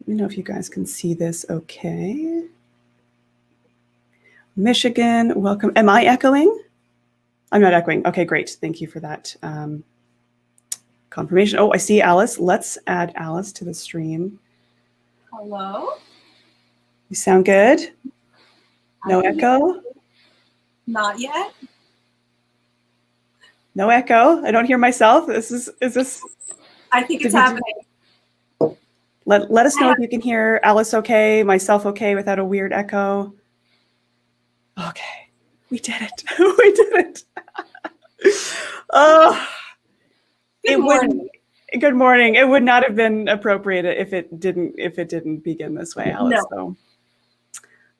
me know if you guys can see this okay. Michigan, welcome. Am I echoing? I'm not echoing. Okay, great. Thank you for that confirmation. Oh, I see Alice. Let's add Alice to the stream. Hello? You sound good? No echo? Not yet. No echo. I don't hear myself. Is this? I think it's happening. Let us know if you can hear Alice okay, myself okay without a weird echo. Okay, we did it. We did it. Oh, Good morning. Good morning. It would not have been appropriate if it didn't begin this way, Alice. No.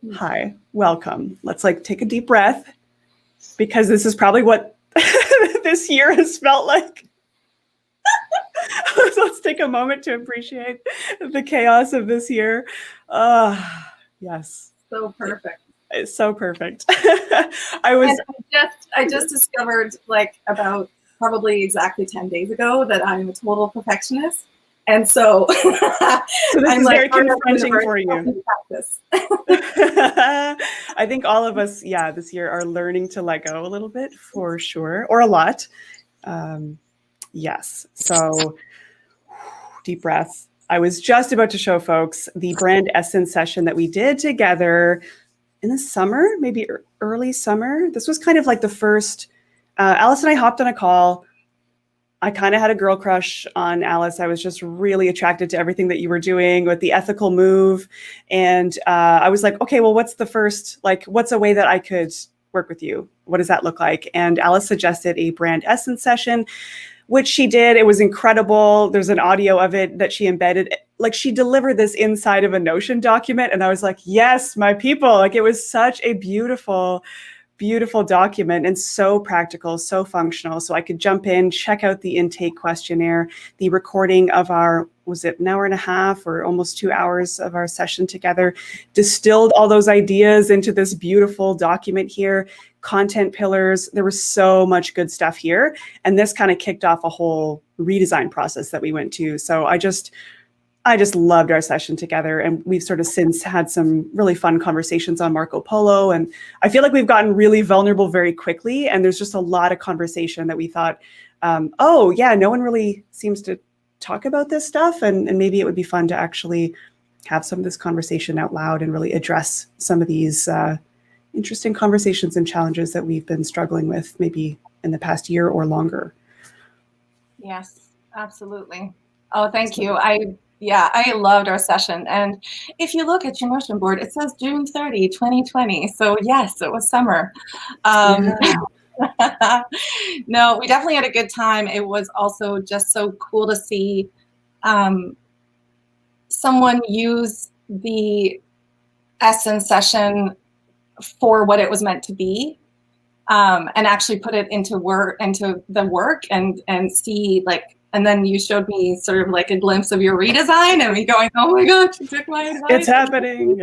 So, hi, welcome. Let's take a deep breath, because this is probably what this year has felt like. Let's take a moment to appreciate the chaos of this year. Yes. So perfect. It's so perfect. I just discovered about probably exactly 10 days ago that I'm a total perfectionist. And so, so this is very confronting for you. I think all of us, this year are learning to let go a little bit, for sure, or a lot. Yes. So deep breath. I was just about to show folks the brand essence session that we did together in the summer, maybe early summer. This was kind of like the first, Alice and I hopped on a call. I kind of had a girl crush on Alice. I was just really attracted to everything that you were doing with the ethical move. And I was like, okay, well, what's the first, what's a way that I could work with you? What does that look like? And Alice suggested a brand essence session, which she did. It was incredible. There's an audio of it that she embedded. She delivered this inside of a Notion document. And I was like, yes, my people. It was such a beautiful, beautiful document, and so practical, so functional. So I could jump in, check out the intake questionnaire, the recording of our, was it an hour and a half or almost 2 hours of our session together, distilled all those ideas into this beautiful document here, content pillars. There was so much good stuff here. And this kind of kicked off a whole redesign process that we went to. So I just loved our session together, and we've sort of since had some really fun conversations on Marco Polo, and I feel like we've gotten really vulnerable very quickly, and there's just a lot of conversation that we thought, oh yeah, no one really seems to talk about this stuff, and maybe it would be fun to actually have some of this conversation out loud and really address some of these interesting conversations and challenges that we've been struggling with maybe in the past year or longer. Yes, absolutely. Oh, thank you. I loved our session. And if you look at your Notion board, it says June 30, 2020. So yes, it was summer. No, we definitely had a good time. It was also just so cool to see someone use the Essence session for what it was meant to be, and actually put it into the work and see and then you showed me sort of a glimpse of your redesign, and me going, oh my gosh, you took my advice. It's happening.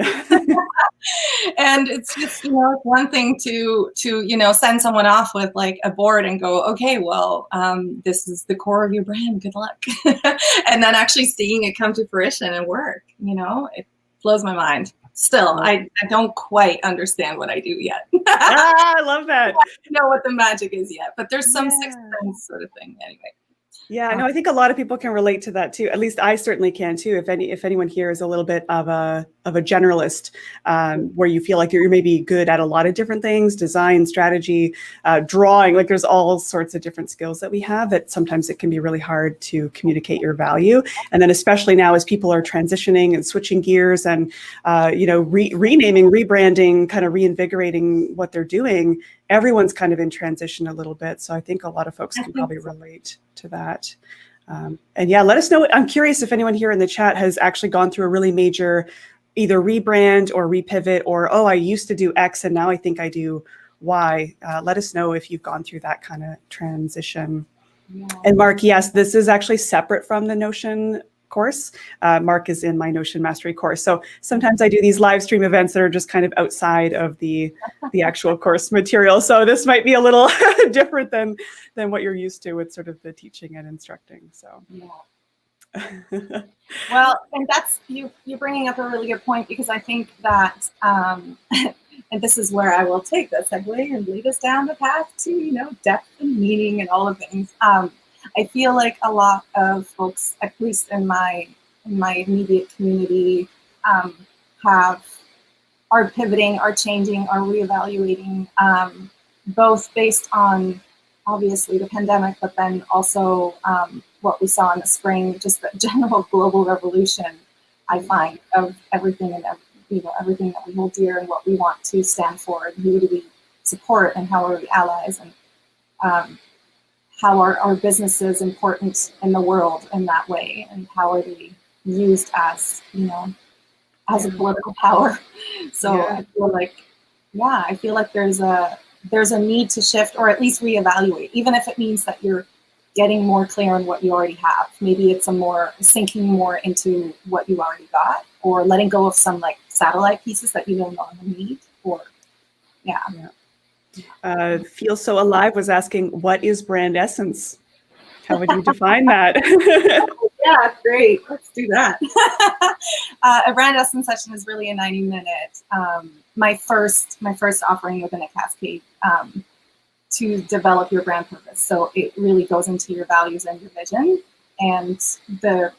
And it's just, it's one thing to send someone off with a board and go, okay, well, this is the core of your brand. Good luck. And then actually seeing it come to fruition and work, it blows my mind. Still, I don't quite understand what I do yet. I love that. I don't know what the magic is yet, but there's some sixth sense sort of thing anyway. Yeah, no, I think a lot of people can relate to that too. At least I certainly can too. If anyone here is a little bit of a generalist, where you feel like you're maybe good at a lot of different things, design, strategy, drawing, there's all sorts of different skills that we have that sometimes it can be really hard to communicate your value. And then especially now as people are transitioning and switching gears and, renaming, rebranding, kind of reinvigorating what they're doing, everyone's kind of in transition a little bit. So I think a lot of folks can probably relate to that. And yeah, let us know. I'm curious if anyone here in the chat has actually gone through a really major either rebrand or repivot, or, oh, I used to do X and now I think I do Y. Let us know if you've gone through that kind of transition. Yeah. And Mark, yes, this is actually separate from the Notion course. Mark is in my Notion Mastery course. So sometimes I do these live stream events that are just kind of outside of the actual course material. So this might be a little different than what you're used to with sort of the teaching and instructing. So, Well, and that's you're bringing up a really good point, because I think that, and this is where I will take the segue and lead us down the path to depth and meaning and all of things. I feel like a lot of folks, at least in my immediate community, are pivoting, are changing, are reevaluating, both based on obviously the pandemic, but then also what we saw in the spring, just the general global revolution, I find, of everything and everything that we hold dear and what we want to stand for, and who do we support, and how are we allies, and how are our businesses important in the world in that way, and how are they used as as a political power. So I feel like there's a need to shift, or at least reevaluate, even if it means that you're getting more clear on what you already have. Maybe it's sinking more into what you already got, or letting go of some like satellite pieces that you don't longer need, or Feel So Alive was asking, what is brand essence? How would you define that? Yeah, great. Let's do that. A brand essence session is really a 90-minute, my first offering within a cascade, to develop your brand purpose. So it really goes into your values and your vision, and the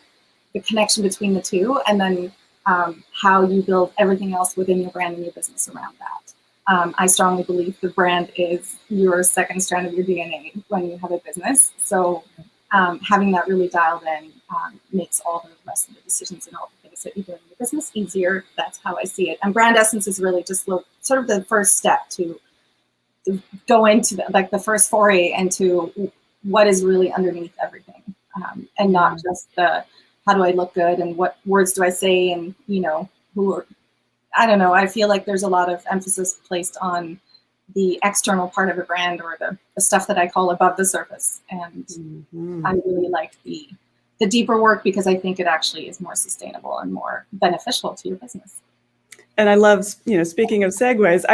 connection between the two, and then how you build everything else within your brand and your business around that. I strongly believe the brand is your second strand of your DNA when you have a business. So having that really dialed in makes all the rest of the decisions and all the things that you do in your business easier. That's how I see it. And brand essence is really just sort of the first step to go into the first foray into what is really underneath everything, and not just the how do I look good and what words do I say, and I don't know. I feel like there's a lot of emphasis placed on the external part of a brand, or the stuff that I call above the surface. And I really like the deeper work, because I think it actually is more sustainable and more beneficial to your business. And I love, speaking of segues,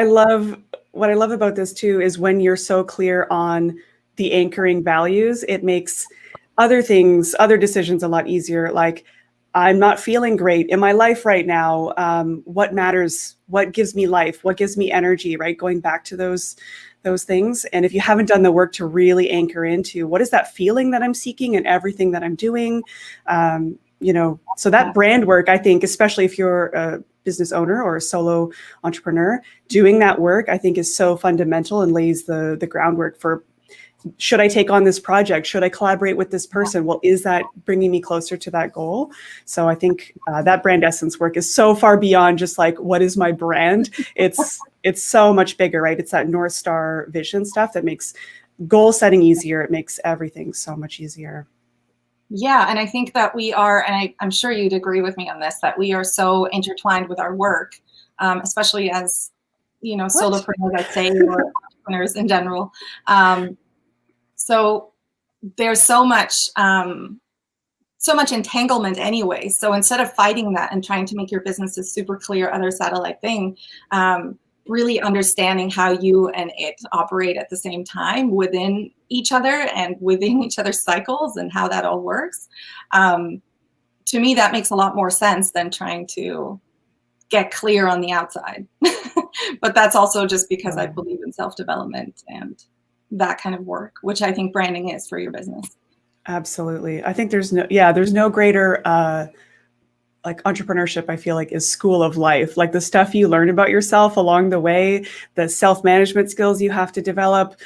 what I love about this too is when you're so clear on the anchoring values, it makes other decisions a lot easier. Like, I'm not feeling great in my life right now. What matters? What gives me life? What gives me energy? Right? Going back to those things. And if you haven't done the work to really anchor into what is that feeling that I'm seeking in everything that I'm doing, so that brand work, I think, especially if you're a business owner or a solo entrepreneur, doing that work, I think, is so fundamental and lays the groundwork for, should I take on this project? Should I collaborate with this person? Well, is that bringing me closer to that goal? So I think that brand essence work is so far beyond just like, what is my brand? It's so much bigger, right? It's that North Star vision stuff that makes goal setting easier. It makes everything so much easier. Yeah, and I think that we are, and I'm sure you'd agree with me on this, that we are so intertwined with our work, especially as, solopreneurs, I'd say, or entrepreneurs in general. So there's so much entanglement anyway. So instead of fighting that and trying to make your business a super clear other satellite thing, really understanding how you and it operate at the same time within each other and within each other's cycles, and how that all works. To me, that makes a lot more sense than trying to get clear on the outside. But that's also just because I believe in self-development and that kind of work, which I think branding is for your business. Absolutely. I think there's no greater like entrepreneurship, I feel like, is school of life. Like the stuff you learn about yourself along the way, the self-management skills you have to develop.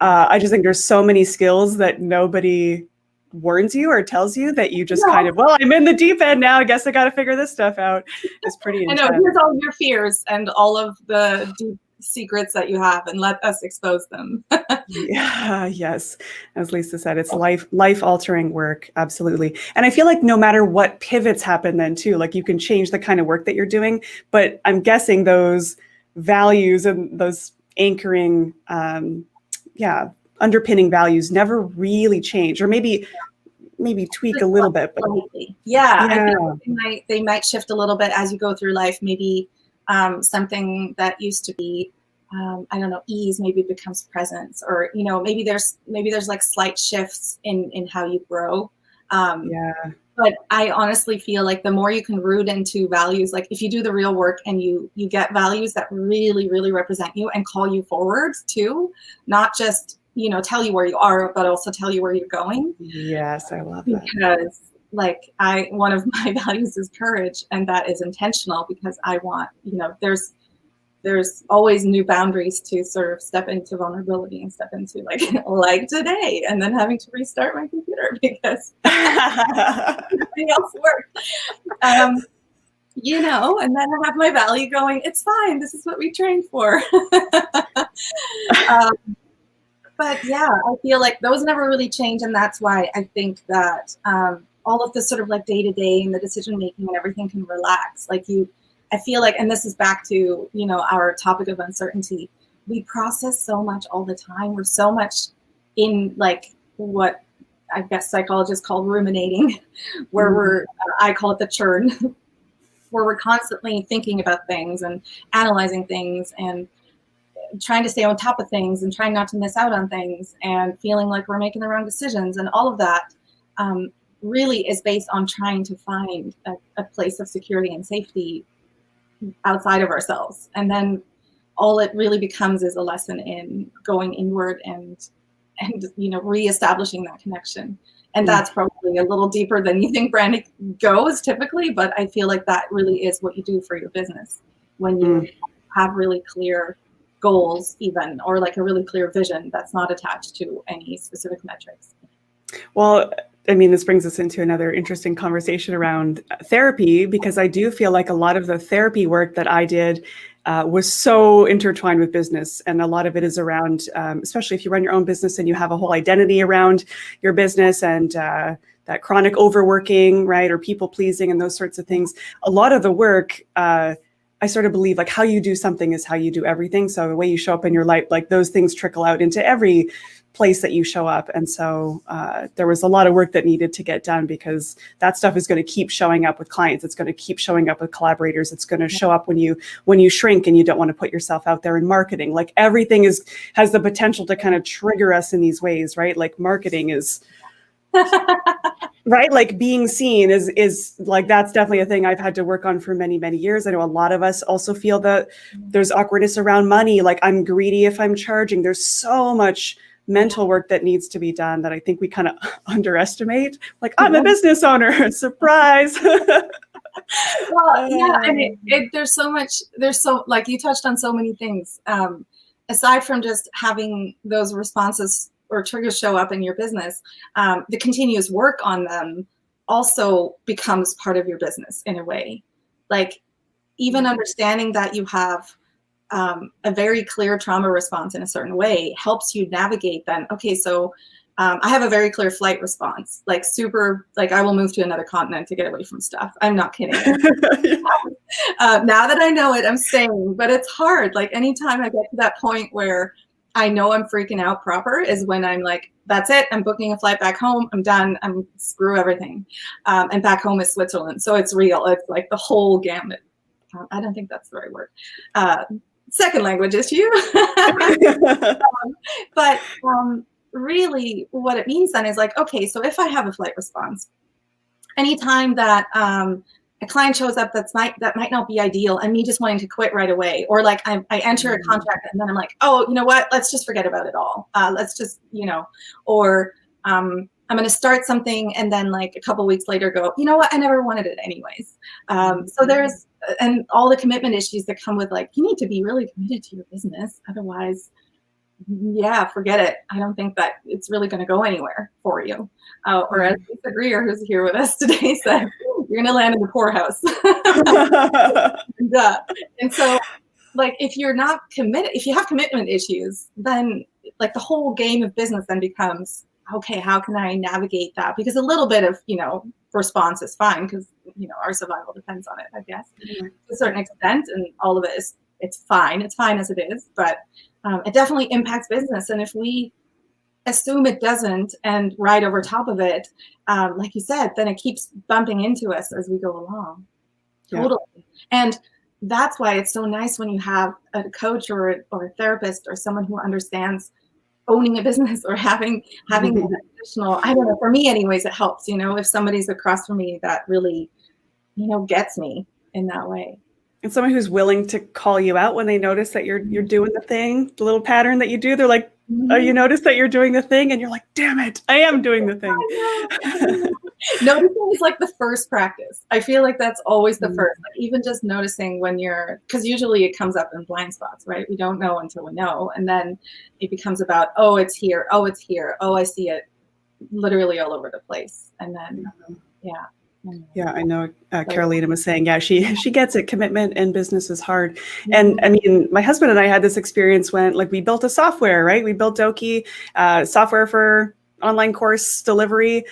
I just think there's so many skills that nobody warns you or tells you, that you just kind of, well, I'm in the deep end now, I guess I got to figure this stuff out. It's pretty intense. I know, here's all your fears and all of the deep secrets that you have, and let us expose them. Yeah, yes. As Lisa said, it's life altering work. Absolutely. And I feel like no matter what pivots happen then too, like you can change the kind of work that you're doing, but I'm guessing those values and those anchoring, underpinning values never really change, or maybe tweak a little bit. But I think they might shift a little bit as you go through life. Maybe something that used to be, I don't know, ease, maybe it becomes presence, or maybe there's like slight shifts in how you grow. But I honestly feel like the more you can root into values, like if you do the real work and you get values that really, really represent you and call you forward too, not just, tell you where you are, but also tell you where you're going. Yes, I love that. Because like one of my values is courage, and that is intentional because I want, there's always new boundaries to sort of step into vulnerability and step into like today, and then having to restart my computer because nothing else worked. And then I have my value going, it's fine, this is what we trained for. But yeah, I feel like those never really change, and that's why I think that all of the sort of like day-to-day and the decision-making and everything can relax. I feel like, and this is back to, our topic of uncertainty, we process so much all the time. We're so much in like what I guess psychologists call ruminating, where I call it the churn, where we're constantly thinking about things and analyzing things and trying to stay on top of things and trying not to miss out on things and feeling like we're making the wrong decisions. And all of that really is based on trying to find a place of security and safety outside of ourselves. And then all it really becomes is a lesson in going inward and reestablishing that connection. And that's probably a little deeper than you think branding goes typically, but I feel like that really is what you do for your business when you have really clear goals even, or like a really clear vision that's not attached to any specific metrics. Well, I mean, this brings us into another interesting conversation around therapy, because I do feel like a lot of the therapy work that I did was so intertwined with business. And a lot of it is around, especially if you run your own business and you have a whole identity around your business and that chronic overworking, right, or people pleasing and those sorts of things. A lot of the work, I sort of believe like how you do something is how you do everything. So the way you show up in your life, like those things trickle out into every place that you show up. And so there was a lot of work that needed to get done, because that stuff is going to keep showing up with clients. It's going to keep showing up with collaborators. It's going to show up when you shrink and you don't want to put yourself out there in marketing. Like everything has the potential to kind of trigger us in these ways, right? Like marketing is right. Like being seen is like, that's definitely a thing I've had to work on for many, many years. I know a lot of us also feel that there's awkwardness around money. Like I'm greedy if I'm charging. There's so much mental work that needs to be done that I think we kind of underestimate. Like I'm a business owner, surprise. Well, yeah, and there's so like you touched on so many things. Aside from just having those responses or triggers show up in your business, the continuous work on them also becomes part of your business in a way. Like even understanding that you have a very clear trauma response in a certain way helps you navigate then, okay, so I have a very clear flight response, like super, like I will move to another continent to get away from stuff. I'm not kidding. Now that I know it, I'm staying, but it's hard. Like anytime I get to that point where I know I'm freaking out proper is when I'm like, that's it. I'm booking a flight back home. I'm done. I'm screw everything. And back home is Switzerland. So it's real. It's like the whole gamut. I don't think that's the right word. Second language issue. But really what it means then is like, okay, so if I have a flight response, anytime that a client shows up that might not be ideal and me just wanting to quit right away, or like I enter a contract and then I'm like, oh, you know what, let's just forget about it all. Let's just, or I'm going to start something and then like a couple weeks later go, you know what, I never wanted it anyways. So there's, and all the commitment issues that come with like, you need to be really committed to your business. Otherwise, yeah, forget it. I don't think that it's really going to go anywhere for you. Or as Lisa Greer, who's here with us today, said, you're going to land in the poorhouse. And so, like, if you're not committed, if you have commitment issues, then like the whole game of business then becomes, okay, how can I navigate that? Because a little bit of, response is fine because, our survival depends on it, I guess, to a certain extent. And all of it is, it's fine. It's fine as it is, but it definitely impacts business. And if we assume it doesn't and ride over top of it, like you said, then it keeps bumping into us as we go along. Yeah. Totally. And that's why it's so nice when you have a coach or a therapist or someone who understands owning a business or having additional, I don't know, for me anyways, it helps, if somebody's across from me that really, gets me in that way. And someone who's willing to call you out when they notice that you're doing the thing, the little pattern that you do. They're like, oh, you notice that you're doing the thing, and you're like, damn it, I am doing the thing. I know. Noticing is like the first practice. I feel like that's always the first. Like even just noticing when because usually it comes up in blind spots, right? We don't know until we know, and then it becomes about, oh, it's here, oh, it's here, oh, I see it, literally all over the place, and then yeah. Yeah, I know. Carolina was saying, yeah, she gets it. Commitment in business is hard. And I mean, my husband and I had this experience when, like, we built a software, right? We built Doki, software for online course delivery.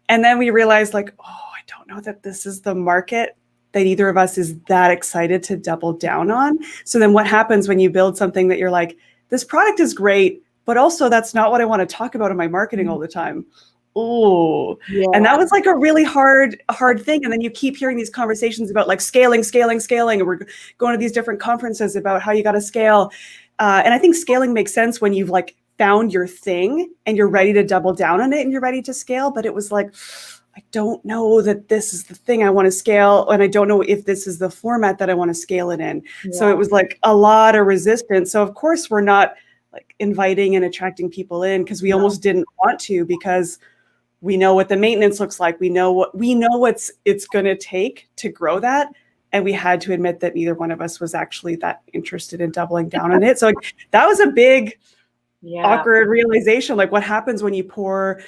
And then we realized, like, oh, I don't know that this is the market that either of us is that excited to double down on. So then what happens when you build something that you're like, this product is great, but also that's not what I want to talk about in my marketing all the time. Oh, yeah. And that was like a really hard thing. And then you keep hearing these conversations about like scaling. And we're going to these different conferences about how you got to scale. And I think scaling makes sense when you've like found your thing and you're ready to double down on it and you're ready to scale. But it was like, I don't know that this is the thing I want to scale. And I don't know if this is the format that I want to scale it in. Yeah. So it was like a lot of resistance. So of course we're not like inviting and attracting people in because we almost didn't want to, because we know what the maintenance looks like. We know what it's going to take to grow that. And we had to admit that neither one of us was actually that interested in doubling down on it. So that was a big, awkward realization. Like what happens when you pour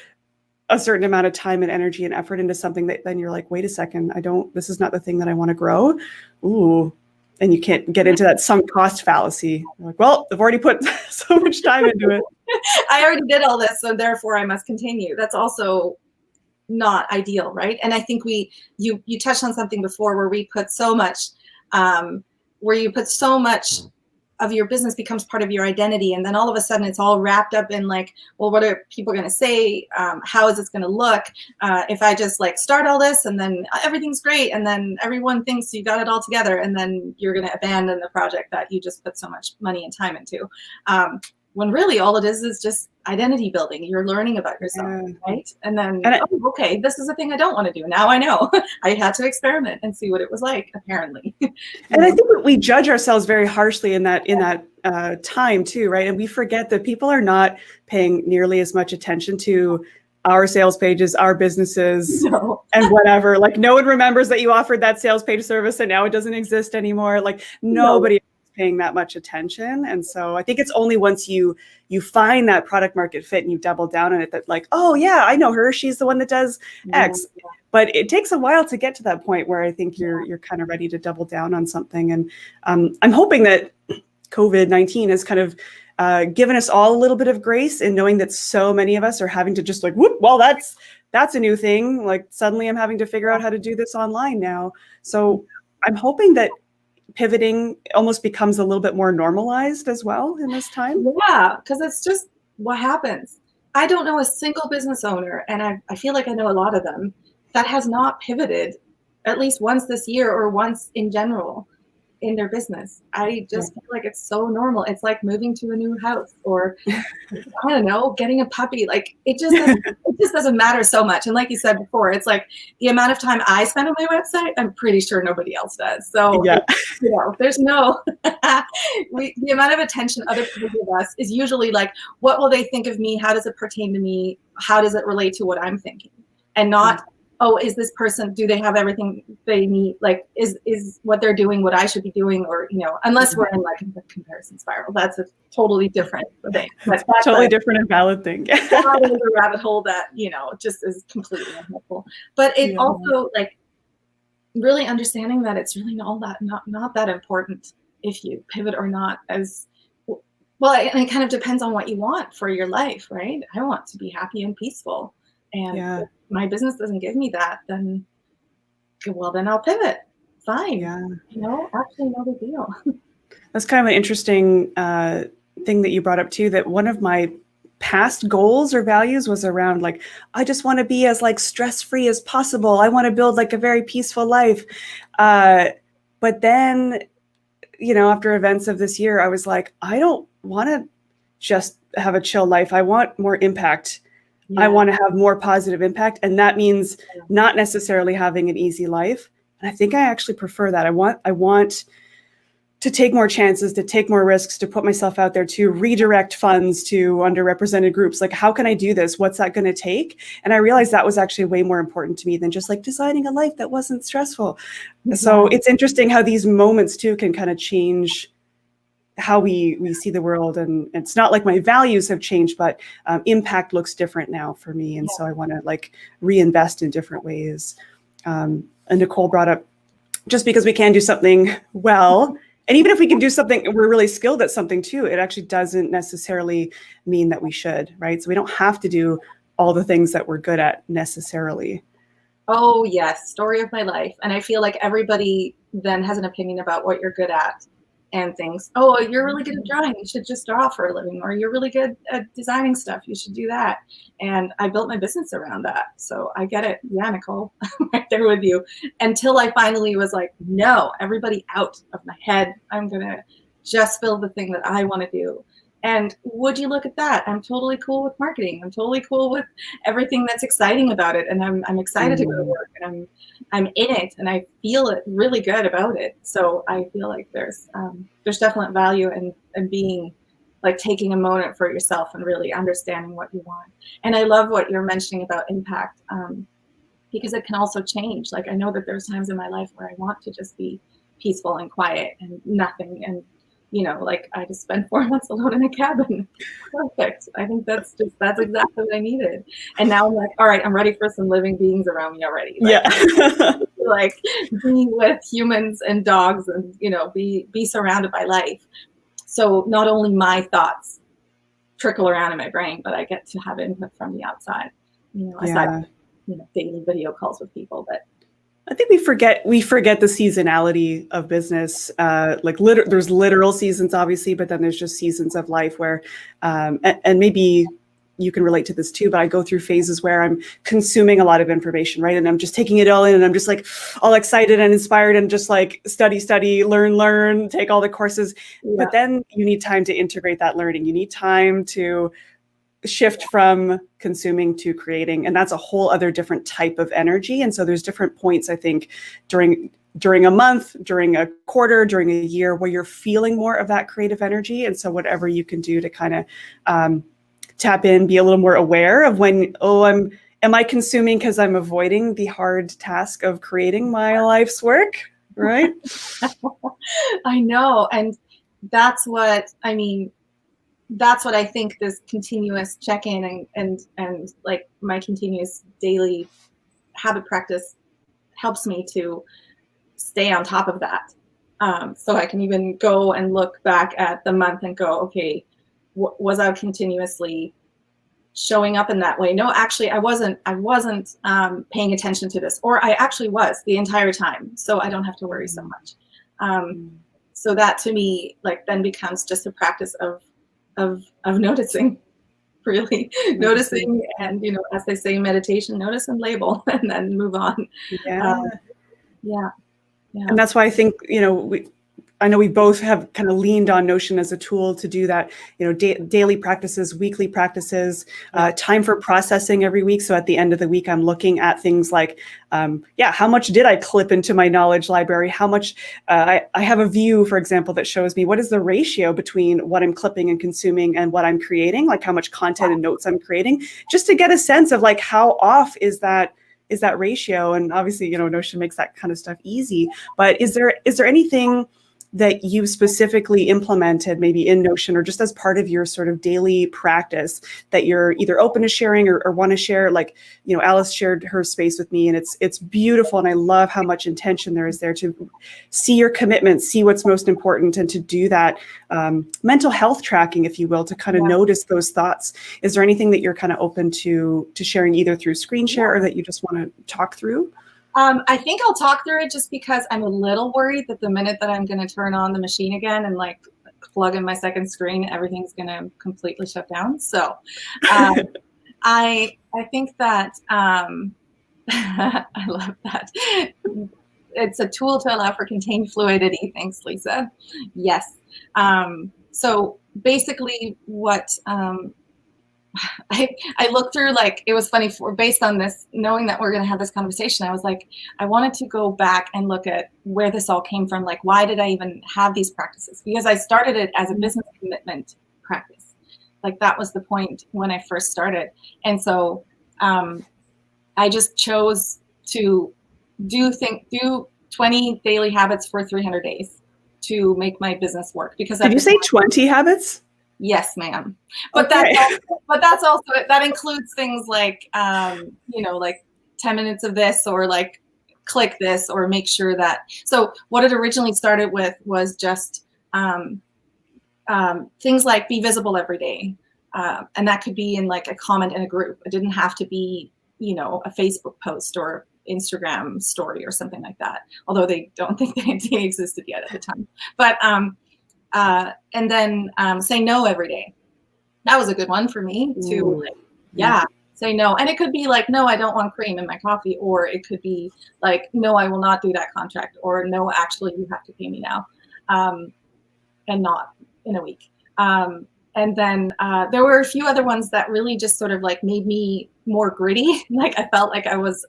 a certain amount of time and energy and effort into something that then you're like, wait a second, this is not the thing that I want to grow. Ooh. And you can't get into that sunk cost fallacy. You're like, well, I've already put so much time into it. I already did all this, so therefore I must continue. That's also not ideal, right? And I think you touched on something before where we put so much, of your business becomes part of your identity, and then all of a sudden it's all wrapped up in like, well, what are people going to say? How is this going to look? If I just like start all this and then everything's great, and then everyone thinks you got it all together, and then you're going to abandon the project that you just put so much money and time into. When really all it is just identity building. You're learning about yourself, right? And then, okay, this is a thing I don't want to do. Now I know. I had to experiment and see what it was like, apparently. And I think we judge ourselves very harshly in that time too, right? And we forget that people are not paying nearly as much attention to our sales pages, our businesses, and whatever. Like no one remembers that you offered that sales page service and now it doesn't exist anymore. Like nobody paying that much attention. And so I think it's only once you find that product market fit and you double down on it that like, oh yeah, I know her. She's the one that does X. Yeah. But it takes a while to get to that point where I think you're kind of ready to double down on something. And I'm hoping that COVID-19 has kind of given us all a little bit of grace in knowing that so many of us are having to just like, whoop, well, that's a new thing. Like suddenly I'm having to figure out how to do this online now. So I'm hoping that pivoting almost becomes a little bit more normalized as well in this time. Yeah, because it's just what happens. I don't know a single business owner, and I feel like I know a lot of them, that has not pivoted at least once this year or once in general in their business. I just feel like it's so normal. It's like moving to a new house or, I don't know, getting a puppy. Like it just doesn't matter so much. And like you said before, it's like the amount of time I spend on my website, I'm pretty sure nobody else does. So, there's no, the amount of attention other people give us is usually like, what will they think of me? How does it pertain to me? How does it relate to what I'm thinking? And not, oh, is this person, do they have everything they need? Like, is what they're doing what I should be doing? Or, unless we're in like a comparison spiral, that's a totally different thing. That's totally different and valid thing. That is a rabbit hole that, just is completely unhelpful. But it also like really understanding that it's really not that important if you pivot or not, as well. And it kind of depends on what you want for your life, right? I want to be happy and peaceful. And if my business doesn't give me that, then I'll pivot. Fine. Yeah. Actually no big deal. That's kind of an interesting thing that you brought up too, that one of my past goals or values was around like, I just want to be as like stress-free as possible. I want to build like a very peaceful life. But then, after events of this year, I was like, I don't want to just have a chill life. I want more impact. Yeah. I want to have more positive impact. And that means not necessarily having an easy life. And I think I actually prefer that. I want to take more chances, to take more risks, to put myself out there, to redirect funds to underrepresented groups. Like, how can I do this? What's that going to take? And I realized that was actually way more important to me than just like designing a life that wasn't stressful. Yeah. So it's interesting how these moments too can kind of change how we see the world. And it's not like my values have changed, but impact looks different now for me. And so I want to like reinvest in different ways. And Nicole brought up, just because we can do something well, and even if we can do something, we're really skilled at something too, it actually doesn't necessarily mean that we should, right? So we don't have to do all the things that we're good at necessarily. Oh yes, story of my life. And I feel like everybody then has an opinion about what you're good at and thinks, oh, you're really good at drawing, you should just draw for a living, or you're really good at designing stuff, you should do that. And I built my business around that. So I get it. Yeah, Nicole, I'm right there with you. Until I finally was like, no, everybody out of my head. I'm going to just build the thing that I want to do. And would you look at that? I'm totally cool with marketing. I'm totally cool with everything that's exciting about it. And I'm excited to go to work, and I'm in it, and I feel it really good about it. So I feel like there's definite value in being like taking a moment for yourself and really understanding what you want. And I love what you're mentioning about impact, because it can also change. Like I know that there's times in my life where I want to just be peaceful and quiet and nothing, and you know, like I just spent 4 months alone in a cabin. Perfect. I think that's exactly what I needed. And now I'm like, all right, I'm ready for some living beings around me already. Like, yeah. like be with humans and dogs, and you know, be surrounded by life. So not only my thoughts trickle around in my brain, but I get to have input from the outside. You know, aside from, daily video calls with people, but. I think we forget the seasonality of business. There's literal seasons, obviously, but then there's just seasons of life where, and maybe you can relate to this too, but I go through phases where I'm consuming a lot of information, right? And I'm just taking it all in, and I'm just like all excited and inspired and just like study, learn, take all the courses. Yeah. But then you need time to integrate that learning. You need time to shift from consuming to creating, and that's a whole other different type of energy. And so there's different points, I think, during a month, during a quarter, during a year, where you're feeling more of that creative energy. And so whatever you can do to kind of tap in, be a little more aware of when, am I consuming because I'm avoiding the hard task of creating my life's work, right? I know, and that's what I think this continuous check-in and like my continuous daily habit practice helps me to stay on top of that. So I can even go and look back at the month and go, okay, was I continuously showing up in that way? No, actually I wasn't paying attention to this, or I actually was the entire time. So I don't have to worry so much. So that to me, like, then becomes just a practice of noticing, really noticing, and as they say in meditation, notice and label, and then move on. Yeah. And that's why I think I know we both have kind of leaned on Notion as a tool to do that, daily practices, weekly practices, time for processing every week. So at the end of the week, I'm looking at things like, how much did I clip into my knowledge library? How much, I have a view, for example, that shows me what is the ratio between what I'm clipping and consuming and what I'm creating, like how much content and notes I'm creating, just to get a sense of like how off is that ratio. And obviously, Notion makes that kind of stuff easy, but is there anything that you specifically implemented maybe in Notion or just as part of your sort of daily practice that you're either open to sharing or want to share? Like, Alice shared her space with me, and it's beautiful. And I love how much intention there is there to see your commitment, see what's most important, and to do that mental health tracking, if you will, to kind of notice those thoughts. Is there anything that you're kind of open to sharing either through screen share or that you just want to talk through? I think I'll talk through it just because I'm a little worried that the minute that I'm going to turn on the machine again and like plug in my second screen, everything's going to completely shut down. So I think that I love that. It's a tool to allow for contained fluidity. Thanks, Lisa. Yes. So basically what I looked through, like, it was funny, based on this, knowing that we're going to have this conversation, I was like, I wanted to go back and look at where this all came from. Like, why did I even have these practices? Because I started it as a business commitment practice. Like, that was the point when I first started. And so I just chose to do 20 daily habits for 300 days to make my business work. Because did you say 20 habits? Yes, ma'am. But okay. that's also, that includes things like, like 10 minutes of this, or like click this, or make sure that. So what it originally started with was just things like be visible every day. And that could be in like a comment in a group. It didn't have to be, a Facebook post or Instagram story or something like that. Although they don't think they existed yet at the time. But and then say no every day. That was a good one for me to, say no. And it could be like, no, I don't want cream in my coffee. Or it could be like, no, I will not do that contract. Or no, actually, you have to pay me now, and not in a week. And then there were a few other ones that really just sort of like made me more gritty. Like, I felt like I was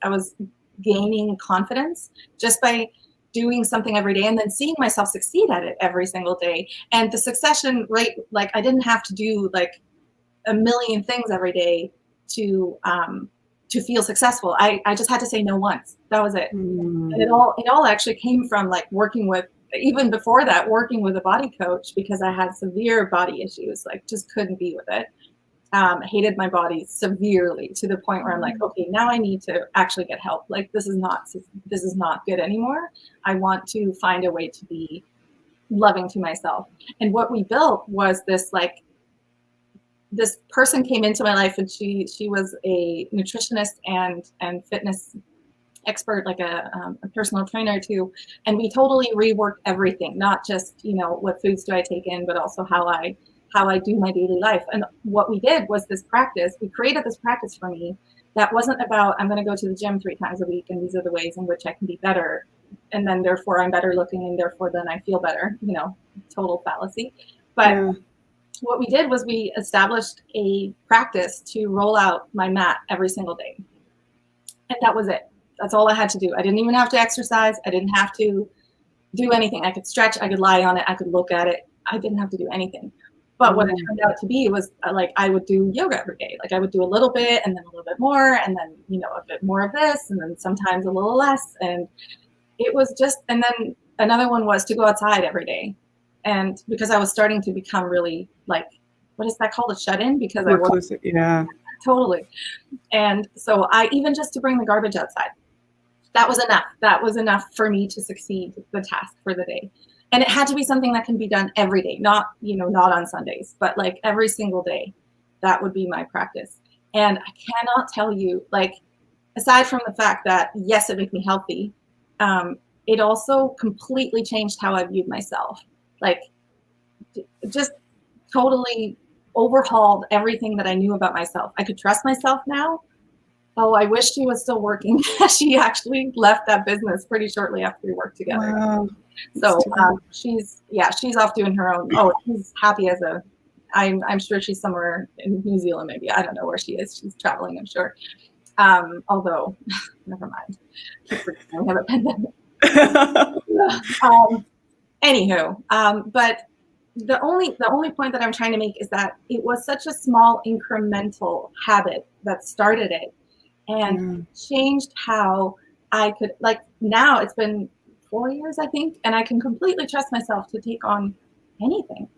gaining confidence just by doing something every day, and then seeing myself succeed at it every single day. And the succession rate, like, I didn't have to do like a million things every day to feel successful. I just had to say no once. That was it. And it all actually came from like working with, even before that, working with a body coach, because I had severe body issues, like just couldn't be with it. Hated my body severely, to the point where I'm like, okay, now I need to actually get help. Like, this is not good anymore. I want to find a way to be loving to myself. And what we built was this, like, this person came into my life, and she was a nutritionist and fitness expert, like a personal trainer too. And we totally reworked everything, not just, what foods do I take in, but also how I do my daily life. And what we did was this practice. We created this practice for me that wasn't about, I'm going to go to the gym 3 times a week, and these are the ways in which I can be better, and then therefore I'm better looking, and therefore then I feel better, total fallacy. But what we did was we established a practice to roll out my mat every single day. And that was it. That's all I had to do. I didn't even have to exercise. I didn't have to do anything. I could stretch, I could lie on it, I could look at it. I didn't have to do anything. But what it turned out to be was like, I would do yoga every day. Like, I would do a little bit, and then a little bit more, and then, a bit more of this, and then sometimes a little less. And it was just, and then another one was to go outside every day. And because I was starting to become really, like, what is that called? A shut-in? Because I was totally. And so I, even just to bring the garbage outside, that was enough. That was enough for me to succeed the task for the day. And it had to be something that can be done every day, not on Sundays, but like every single day. That would be my practice. And I cannot tell you, like, aside from the fact that, yes, it made me healthy, it also completely changed how I viewed myself. Like, just totally overhauled everything that I knew about myself. I could trust myself now. Oh, I wish she was still working. She actually left that business pretty shortly after we worked together. Wow. So she's off doing her own. Oh, she's happy as a. I'm sure she's somewhere in New Zealand, maybe. I don't know where she is. She's traveling, I'm sure. Although, never mind. Keep forgetting we have a pandemic. Anywho, but the only point that I'm trying to make is that it was such a small incremental habit that started it, and changed how I could, like, now it's been 4 years, I think, and I can completely trust myself to take on anything,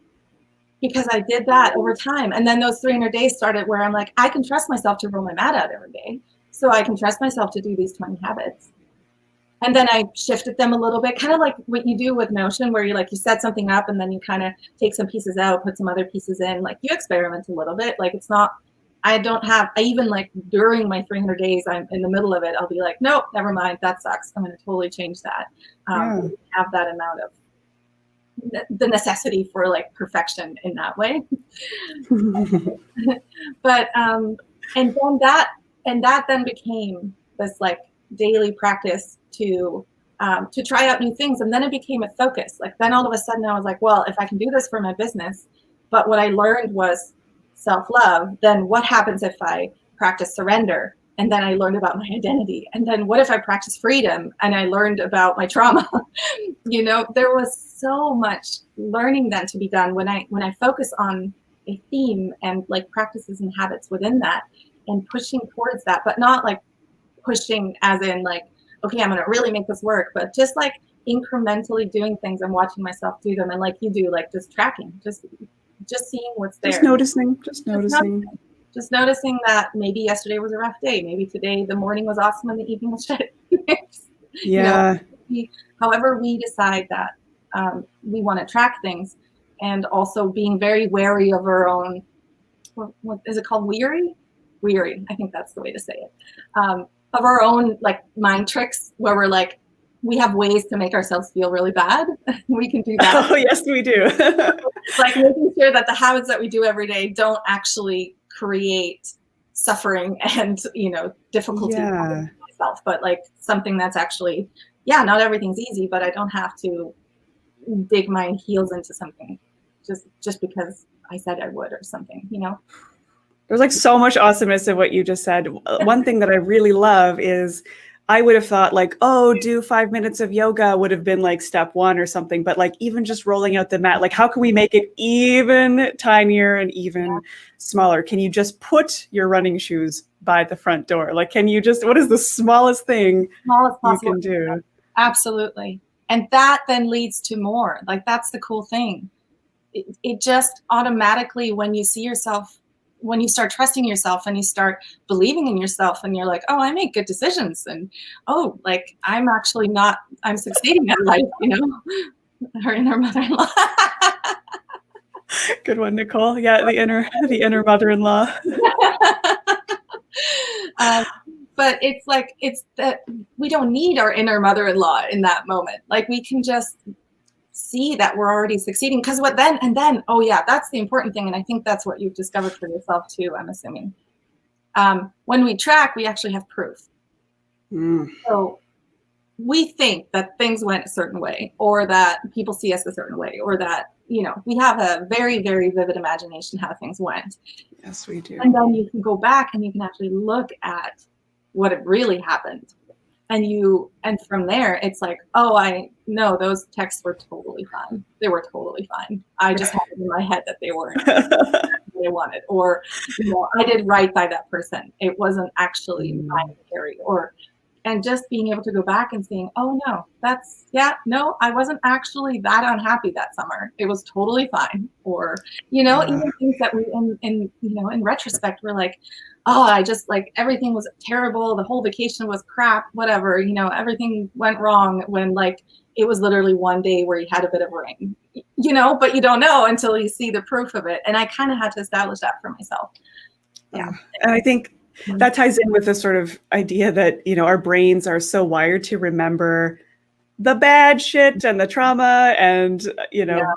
because I did that over time. And then those 300 days started where I'm like, I can trust myself to roll my mat out every day, so I can trust myself to do these 20 habits. And then I shifted them a little bit, kind of like what you do with Notion, where you set something up, and then you kind of take some pieces out, put some other pieces in, like, you experiment a little bit. Like, it's not, I even, like, during my 300 days, I'm in the middle of it, I'll be like, nope, never mind, that sucks. I'm going to totally change that. Have that amount of the necessity for, like, perfection in that way. But and that then became this, like, daily practice to try out new things. And then it became a focus. Like, then all of a sudden I was like, well, if I can do this for my business, But what I learned was self-love. Then what happens if I practice surrender? And then I learned about my identity. And then what if I practice freedom and I learned about my trauma? There was so much learning then to be done when I focus on a theme and like practices and habits within that and pushing towards that, but not like pushing as in like, okay, I'm going to really make this work, but just like incrementally doing things and watching myself do them. And like you do, like just tracking, just seeing what's there. Just noticing that maybe yesterday was a rough day. Maybe today the morning was awesome and the evening was shit. Yeah. However we decide that we want to track things, and also being very wary of our own, what is it called? Weary? I think that's the way to say it. Of our own like mind tricks where we're like, we have ways to make ourselves feel really bad. We can do that. Oh, yes, we do. Like making sure that the habits that we do every day don't actually create suffering and, difficulty for myself, but like something that's actually, not everything's easy, but I don't have to dig my heels into something just because I said I would or something, There's like so much awesomeness in what you just said. One thing that I really love is I would have thought like, oh, do 5 minutes of yoga would have been like step one or something. But like even just rolling out the mat, like how can we make it even tinier and even smaller? Can you just put your running shoes by the front door? Like, what is the smallest thing you can do? Absolutely. And that then leads to more. Like that's the cool thing. It just automatically, when you see yourself, when you start trusting yourself and you start believing in yourself and you're like, oh, I make good decisions. And, oh, like I'm succeeding at life, her inner mother-in-law. Good one, Nicole. Yeah. The inner mother-in-law. But it's like, it's that we don't need our inner mother-in-law in that moment. Like we can just see that we're already succeeding, because oh yeah, that's the important thing. And I think that's what you've discovered for yourself too, I'm assuming. When we track, we actually have proof. So we think that things went a certain way, or that people see us a certain way, or that, we have a very, very vivid imagination how things went. Yes, we do. And then you can go back and you can actually look at what it really happened. And from there, it's like, oh, I know those texts were totally fine. They were totally fine. I just had it in my head that they weren't what I wanted. Or, I did right by that person. It wasn't actually monetary. And just being able to go back and saying, oh, no, I wasn't actually that unhappy that summer. It was totally fine. Or, even things that we, in retrospect, we're like, oh, I just like everything was terrible. The whole vacation was crap, whatever, everything went wrong when like it was literally one day where you had a bit of rain, but you don't know until you see the proof of it. And I kind of had to establish that for myself. Yeah. And I think that ties in with the sort of idea that, our brains are so wired to remember the bad shit and the trauma and,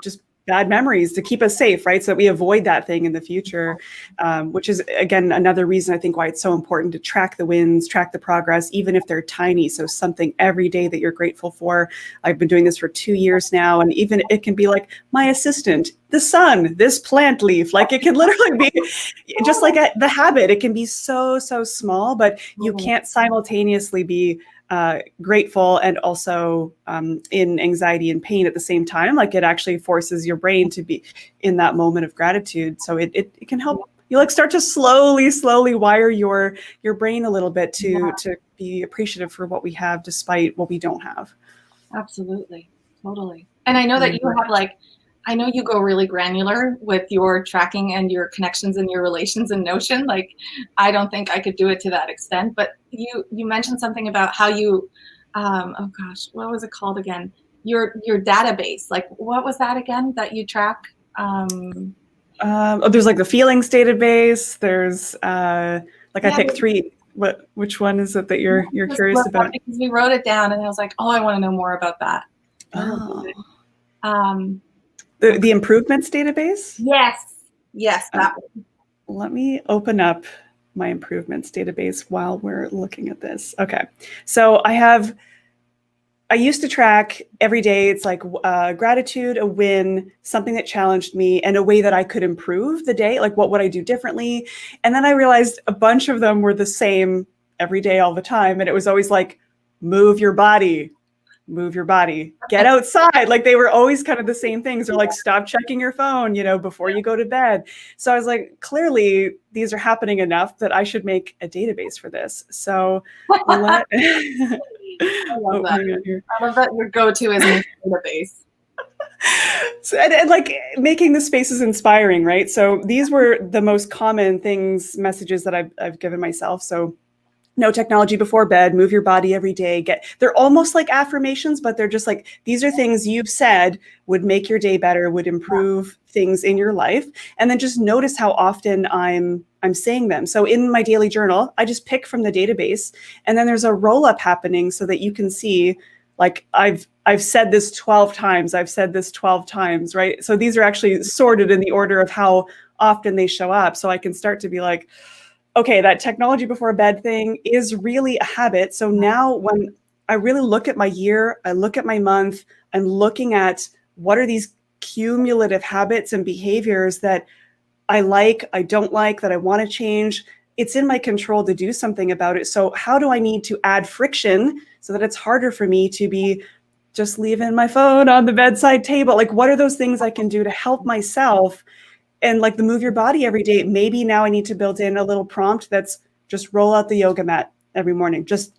just bad memories to keep us safe, right? So that we avoid that thing in the future, which is, again, another reason I think why it's so important to track the wins, track the progress, even if they're tiny. So something every day that you're grateful for. I've been doing this for 2 years now. And even it can be like my assistant, the sun, this plant leaf, like it can literally be just like the habit. It can be so, so small, but you can't simultaneously be grateful and also in anxiety and pain at the same time. Like it actually forces your brain to be in that moment of gratitude. So it can help you like start to slowly wire your brain a little bit to be appreciative for what we have despite what we don't have. Absolutely. Totally. And I know that you have I know you go really granular with your tracking and your connections and your relations in Notion. Like, I don't think I could do it to that extent, but you mentioned something about how you, oh gosh, what was it called again? Your database. Like, what was that again that you track? There's like the feelings database. There's I picked 3. Which one is it that you're curious about? Because we wrote it down and I was like, oh, I want to know more about that. The improvements database? Yes, that one. Let me open up my improvements database while we're looking at this. Okay, so I have I used to track every day. It's like gratitude, a win, something that challenged me, and a way that I could improve the day. Like, what would I do differently? And then I realized a bunch of them were the same every day, all the time. And it was always like, move your body, get outside. Like, they were always kind of the same things. Or like, stop checking your phone, before you go to bed. So I was like, clearly these are happening enough that I should make a database for this. So let I love that. hang on here. I love that your go-to is a database. So, and like making the spaces inspiring, right? So these were the most common messages that I've given myself. So no technology before bed, move your body every day. They're almost like affirmations, but they're just like, these are things you've said would make your day better, would improve things in your life. And then just notice how often I'm saying them. So in my daily journal, I just pick from the database, and then there's a roll up happening so that you can see, like, I've said this 12 times. I've said this 12 times, right? So these are actually sorted in the order of how often they show up. So I can start to be like, okay, that technology before bed thing is really a habit. So now when I really look at my year, I look at my month, I'm looking at what are these cumulative habits and behaviors that I like, I don't like, that I want to change. It's in my control to do something about it. So how do I need to add friction so that it's harder for me to be just leaving my phone on the bedside table? Like, what are those things I can do to help myself? And like the move your body every day, maybe now I need to build in a little prompt that's just roll out the yoga mat every morning. Just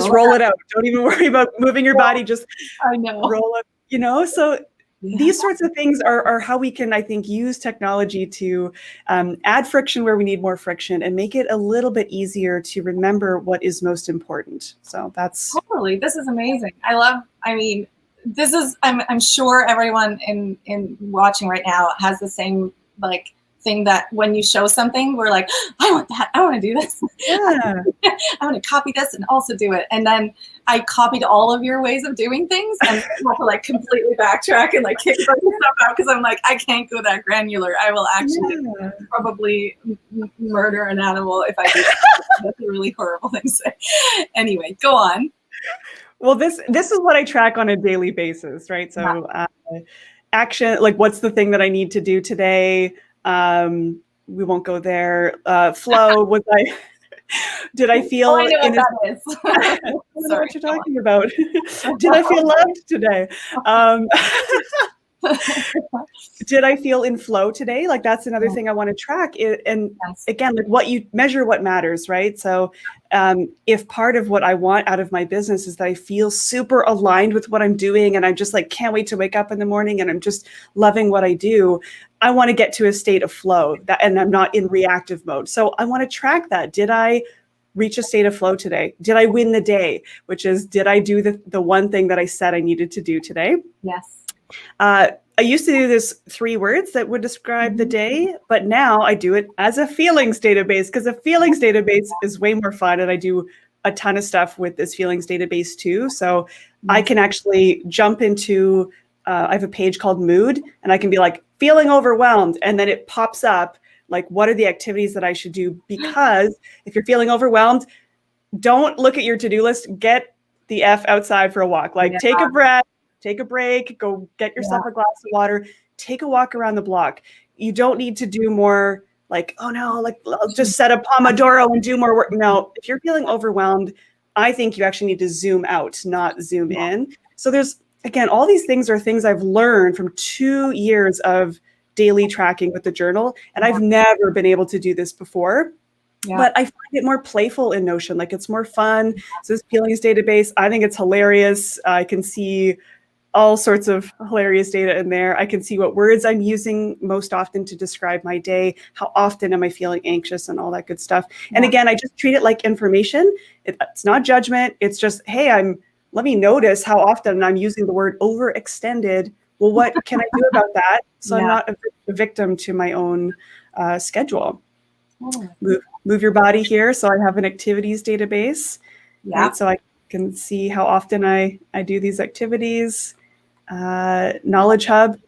roll it out. Don't even worry about moving your body. Just roll it, So these sorts of things are how we can, I think, use technology to add friction where we need more friction and make it a little bit easier to remember what is most important. So that's totally. This is amazing. This is, I'm sure everyone in watching right now has the same like thing that when you show something, we're like, I want that. I want to do this. Yeah. I want to copy this and also do it. And then I copied all of your ways of doing things and have to like completely backtrack and like kick stuff out because I'm like, I can't go that granular. I will actually probably murder an animal if I do that. That's a really horrible thing to say. Anyway, go on. Well, this is what I track on a daily basis, right? So action, like what's the thing that I need to do today? We won't go there. Flow, did I feel I know what that is. I don't know what you're talking about. Did I feel loved today? Did I feel in flow today? Like, that's another thing I want to track. And again, like, what you measure, what matters, right? So if part of what I want out of my business is that I feel super aligned with what I'm doing and I just like can't wait to wake up in the morning and I'm just loving what I do, I want to get to a state of flow and I'm not in reactive mode. So I want to track that. Did I reach a state of flow today? Did I win the day? Which is, did I do the one thing that I said I needed to do today? Yes. I used to do this 3 words that would describe the day, but now I do it as a feelings database because a feelings database is way more fun. And I do a ton of stuff with this feelings database too. So I can actually jump into, I have a page called Mood, and I can be like, feeling overwhelmed. And then it pops up like, what are the activities that I should do? Because if you're feeling overwhelmed, don't look at your to-do list, get the F outside for a walk. Like, take a breath. Take a break, go get yourself a glass of water, take a walk around the block. You don't need to do more like, oh no, like I'll just set a Pomodoro and do more work. No, if you're feeling overwhelmed, I think you actually need to zoom out, not zoom in. So there's, again, all these things are things I've learned from 2 years of daily tracking with the journal. And I've never been able to do this before. But I find it more playful in Notion. Like, it's more fun. So this feelings database, I think it's hilarious. I can see all sorts of hilarious data in there. I can see what words I'm using most often to describe my day. How often am I feeling anxious and all that good stuff. And again, I just treat it like information. It's not judgment. It's just, hey, let me notice how often I'm using the word overextended. Well, what can I do about that? So I'm not a victim to my own schedule. Move your body here. So I have an activities database. Right? So I can see how often I do these activities. Knowledge Hub.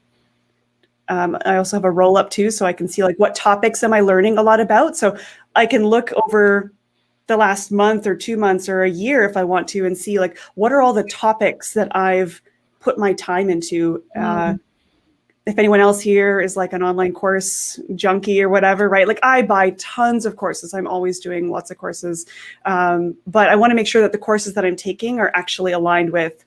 I also have a roll up too, so I can see like what topics am I learning a lot about. So I can look over the last month or 2 months or a year if I want to, and see like, what are all the topics that I've put my time into. If anyone else here is like an online course junkie or whatever, right? Like I buy tons of courses. I'm always doing lots of courses. But I want to make sure that the courses that I'm taking are actually aligned with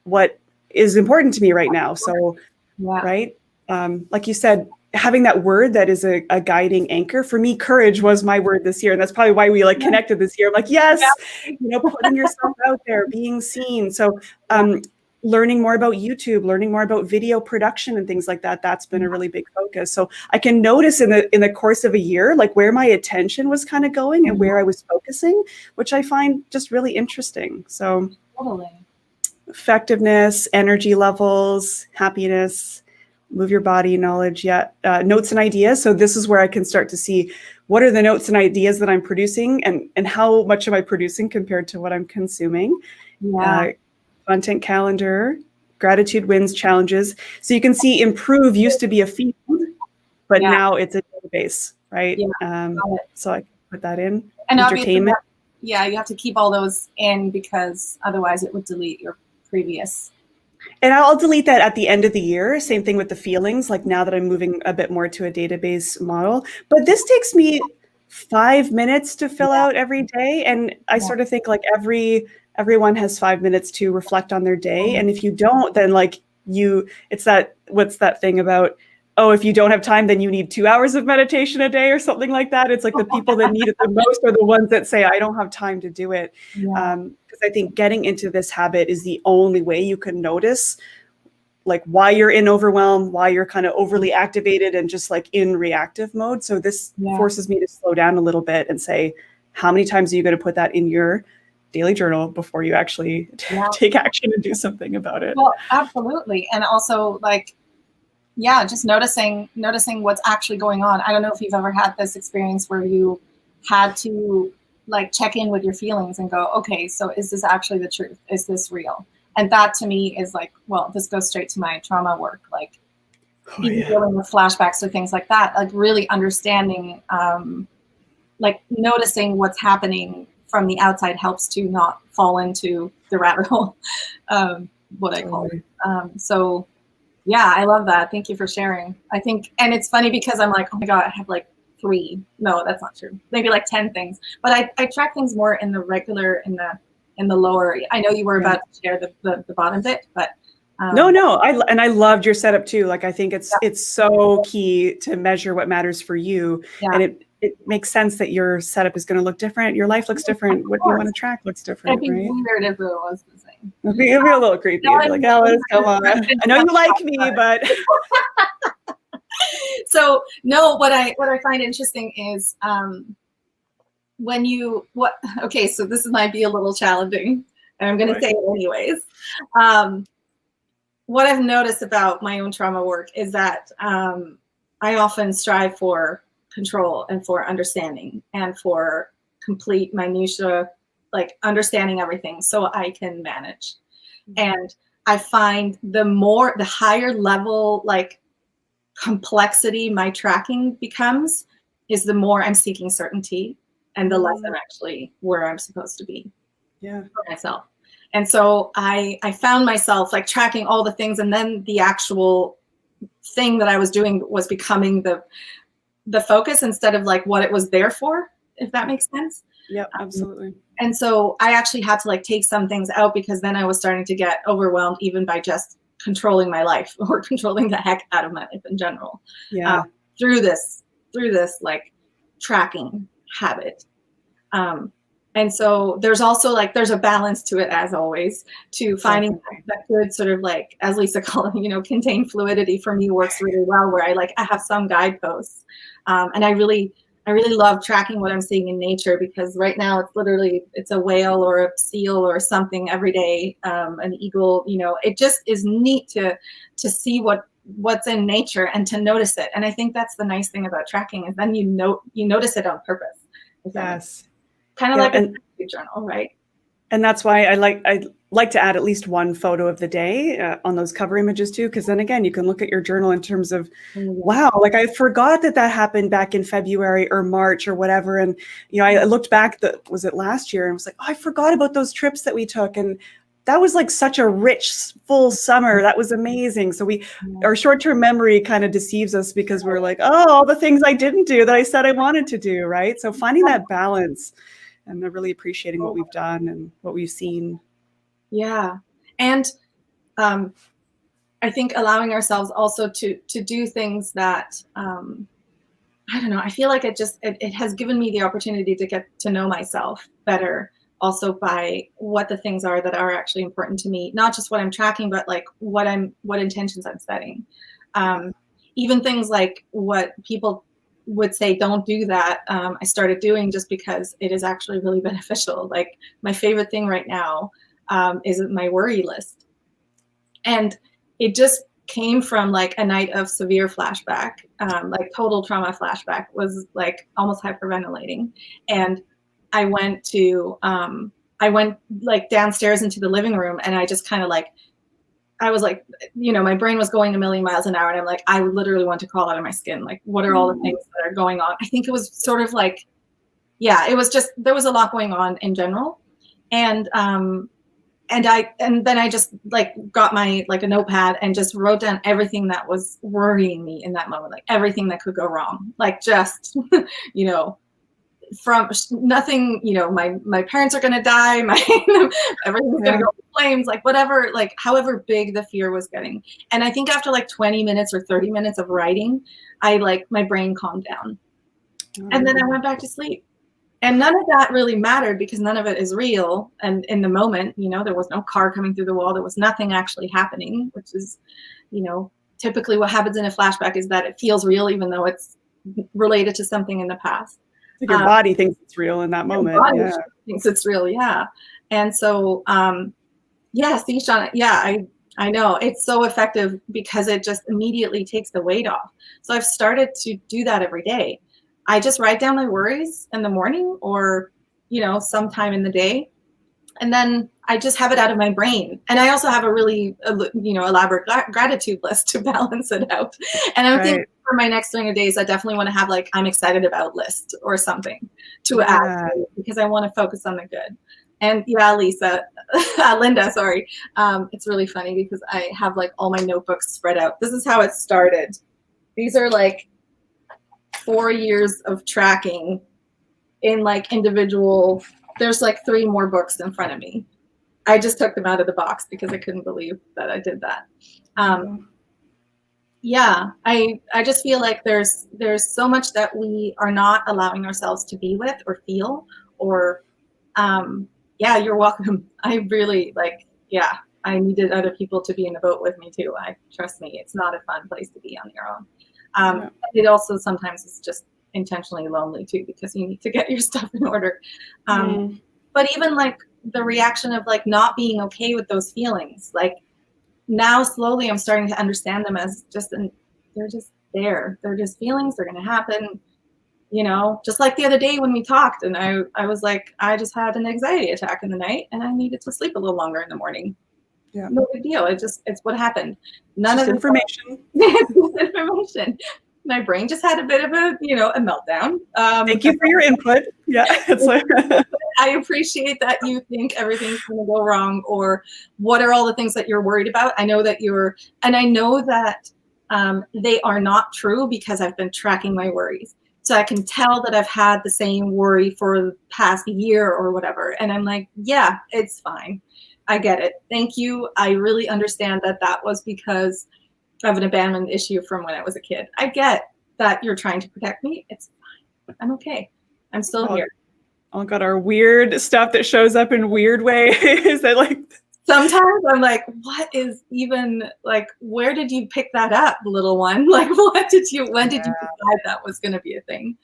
what is important to me right now. So, right. Like you said, having that word that is a guiding anchor for me, courage was my word this year. And that's probably why we like connected this year. I'm like, yes, putting yourself out there, being seen. So, learning more about YouTube, learning more about video production and things like that. That's been a really big focus. So I can notice in the course of a year, like where my attention was kind of going and where I was focusing, which I find just really interesting. So effectiveness, energy levels, happiness, move your body, knowledge, notes and ideas. So this is where I can start to see what are the notes and ideas that I'm producing and how much am I producing compared to what I'm consuming. Content calendar, gratitude wins challenges. So you can see improve used to be a field, but now it's a database, right? So I can put that in. And entertainment. You have to keep all those in because otherwise it would delete your previous. And I'll delete that at the end of the year. Same thing with the feelings, like now that I'm moving a bit more to a database model. But this takes me 5 minutes to fill out every day. And I sort of think like everyone has 5 minutes to reflect on their day. And if you don't, then like what's that thing about, oh, if you don't have time, then you need 2 hours of meditation a day or something like that. It's like the people that need it the most are the ones that say, I don't have time to do it. Because I think getting into this habit is the only way you can notice like why you're in overwhelm, why you're kind of overly activated and just like in reactive mode. So this forces me to slow down a little bit and say, how many times are you going to put that in your daily journal before you actually take action and do something about it? Well, absolutely. And also like, just noticing what's actually going on. I don't know if you've ever had this experience where you had to like check in with your feelings and go, okay, so is this actually the truth? Is this real? And that to me is like, well, this goes straight to my trauma work, like dealing with flashbacks or things like that, like really understanding, like noticing what's happening from the outside helps to not fall into the rabbit hole, what I call it. So yeah, I love that. Thank you for sharing. I think, and it's funny because I'm like, oh my God, I have like 3. No, that's not true. Maybe like 10 things, but I track things more in the regular, in the lower. I know you were about to share the bottom bit, but no, I loved your setup too. Like I think it's so key to measure what matters for you, and it makes sense that your setup is going to look different. Your life looks different. What you want to track looks different. It'd be weird if it was the same. It'd be a little creepy. It'd be like, Alice, come on. I know you like me, but. So no, what I find interesting is okay, so this might be a little challenging, and I'm going to say it anyways. What I've noticed about my own trauma work is that I often strive for control and for understanding and for complete minutia, like understanding everything so I can manage. And I find the higher level, like complexity my tracking becomes, is the more I'm seeking certainty and the less I'm actually where I'm supposed to be for myself. And so I found myself like tracking all the things, and then the actual thing that I was doing was becoming the focus instead of like what it was there for, if that makes sense. Yeah, absolutely. And so I actually had to like take some things out because then I was starting to get overwhelmed even by just controlling my life or controlling the heck out of my life in general. Through this like tracking habit. And so there's also like, there's a balance to it as always, to finding that good sort of like, as Lisa called it, contained fluidity for me works really well, where I have some guideposts. And I really love tracking what I'm seeing in nature, because right now it's a whale or a seal or something every day, an eagle, it just is neat to see what's in nature and to notice it. And I think that's the nice thing about tracking, is then you notice it on purpose. Yes. Kind of like a journal, right? And that's why I like to add at least one photo of the day on those cover images too, because then again, you can look at your journal in terms of, wow, like I forgot that happened back in February or March or whatever. And, I looked back, was it last year? And was like, oh, I forgot about those trips that we took. And that was like such a rich, full summer. That was amazing. So our short-term memory kind of deceives us because we're like, oh, all the things I didn't do that I said I wanted to do, right? So finding that balance and really appreciating what we've done and what we've seen. Yeah. And I think allowing ourselves also to do things that, I don't know, I feel like it has given me the opportunity to get to know myself better, also by what the things are that are actually important to me, not just what I'm tracking, but like what intentions I'm setting. Even things like what people would say, don't do that. I started doing just because it is actually really beneficial. Like my favorite thing right now is my worry list. And it just came from like a night of severe flashback, like total trauma flashback, was like almost hyperventilating. And I went like downstairs into the living room, and I just kind of like, I was like, my brain was going a million miles an hour, and I'm like, I literally want to crawl out of my skin. Like, what are all the things that are going on? I think it was sort of like, yeah, it was just, there was a lot going on in general. And then I just like got my, like a notepad and just wrote down everything that was worrying me in that moment, like everything that could go wrong, like just, from nothing, my parents are going to die, everything's going to go in flames, like whatever, like however big the fear was getting. And I think after like 20 minutes or 30 minutes of writing, my brain calmed down. And then I went back to sleep. And none of that really mattered because none of it is real. And in the moment, there was no car coming through the wall. There was nothing actually happening, which is, typically what happens in a flashback is that it feels real, even though it's related to something in the past. Your body thinks it's real in that moment. Yeah. Thinks it's real. Yeah. And so, see, Shauna, I know it's so effective because it just immediately takes the weight off. So I've started to do that every day. I just write down my worries in the morning or, sometime in the day. And then I just have it out of my brain. And I also have a really, elaborate gratitude list to balance it out. And I'm thinking for my next 30 days, I definitely want to have like, I'm excited about list or something to add because I want to focus on the good. And Linda, sorry. It's really funny because I have like all my notebooks spread out. This is how it started. These are like 4 years of tracking in like individual, there's like 3 more books in front of me. I just took them out of the box because I couldn't believe that I did that. I just feel like there's so much that we are not allowing ourselves to be with or feel or, you're welcome. I really I needed other people to be in the boat with me too. Trust me, it's not a fun place to be on your own. It also sometimes is just intentionally lonely too, because you need to get your stuff in order. But even like the reaction of like not being okay with those feelings, like now slowly I'm starting to understand them as they're just there. They're just feelings. They're going to happen. Just like the other day when we talked and I was like, I just had an anxiety attack in the night and I needed to sleep a little longer in the morning. Yeah. No big deal. It's what happened. None of information. It's information. My brain just had a bit of a meltdown. Thank you for your input. Yeah. It's like I appreciate that you think everything's going to go wrong or what are all the things that you're worried about. I know that they are not true because I've been tracking my worries. So I can tell that I've had the same worry for the past year or whatever. And I'm like, yeah, it's fine. I get it. Thank you. I really understand that was because of an abandonment issue from when I was a kid. I get that you're trying to protect me. It's fine. I'm okay. I'm still here. All got our weird stuff that shows up in weird ways. That like sometimes I'm like, what is even like, where did you pick that up, little one? Like, when did you decide that was going to be a thing?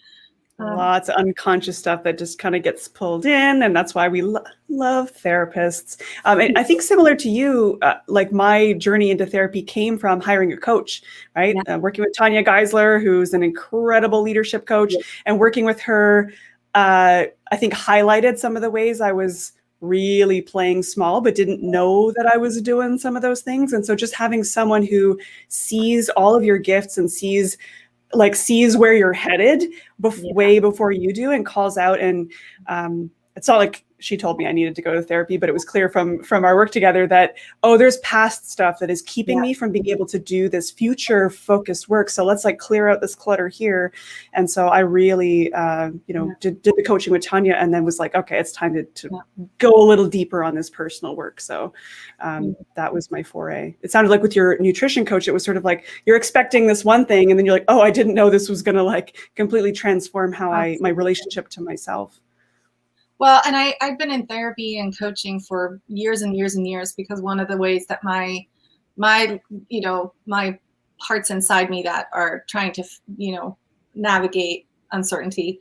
Lots of unconscious stuff that just kind of gets pulled in. And that's why we love therapists. And I think similar to you, like my journey into therapy came from hiring a coach, right? Yeah. Working with Tanya Geisler, who's an incredible leadership coach, and working with her, I think highlighted some of the ways I was really playing small, but didn't know that I was doing some of those things. And so just having someone who sees all of your gifts and sees where you're headed way before you do, and calls out. And it's not like she told me I needed to go to therapy, but it was clear from our work together that, oh, there's past stuff that is keeping me from being able to do this future focused work. So let's like clear out this clutter here. And so I really, did the coaching with Tanya, and then was like, okay, it's time to go a little deeper on this personal work. So that was my foray. It sounded like with your nutrition coach, it was sort of like you're expecting this one thing, and then you're like, oh, I didn't know this was going to like completely transform how my relationship to myself. Well, and I've been in therapy and coaching for years and years and years, because one of the ways that my parts inside me that are trying to, navigate uncertainty,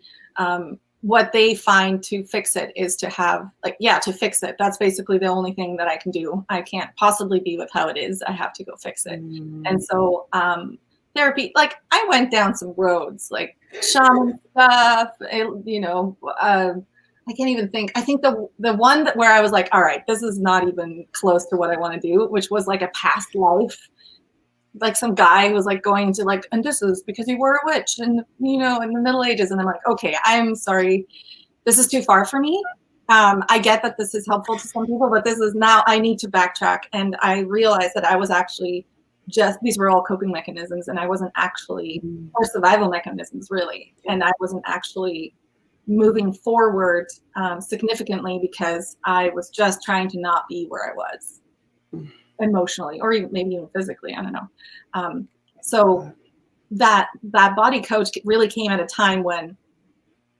what they find to fix it is to have to fix it. That's basically the only thing that I can do. I can't possibly be with how it is. I have to go fix it. And so therapy, like I went down some roads, like shaman stuff, I can't even think. I think the one where I was like, all right, this is not even close to what I want to do, which was like a past life. Like some guy was like going to like, and this is because you were a witch and, in the Middle Ages. And I'm like, okay, I'm sorry. This is too far for me. I get that this is helpful to some people, but this is now, I need to backtrack. And I realized that I was actually these were all coping mechanisms, and I wasn't actually, or survival mechanisms really. And I wasn't actually moving forward significantly, because I was just trying to not be where I was emotionally, or even maybe even physically. I don't know. So that body coach really came at a time when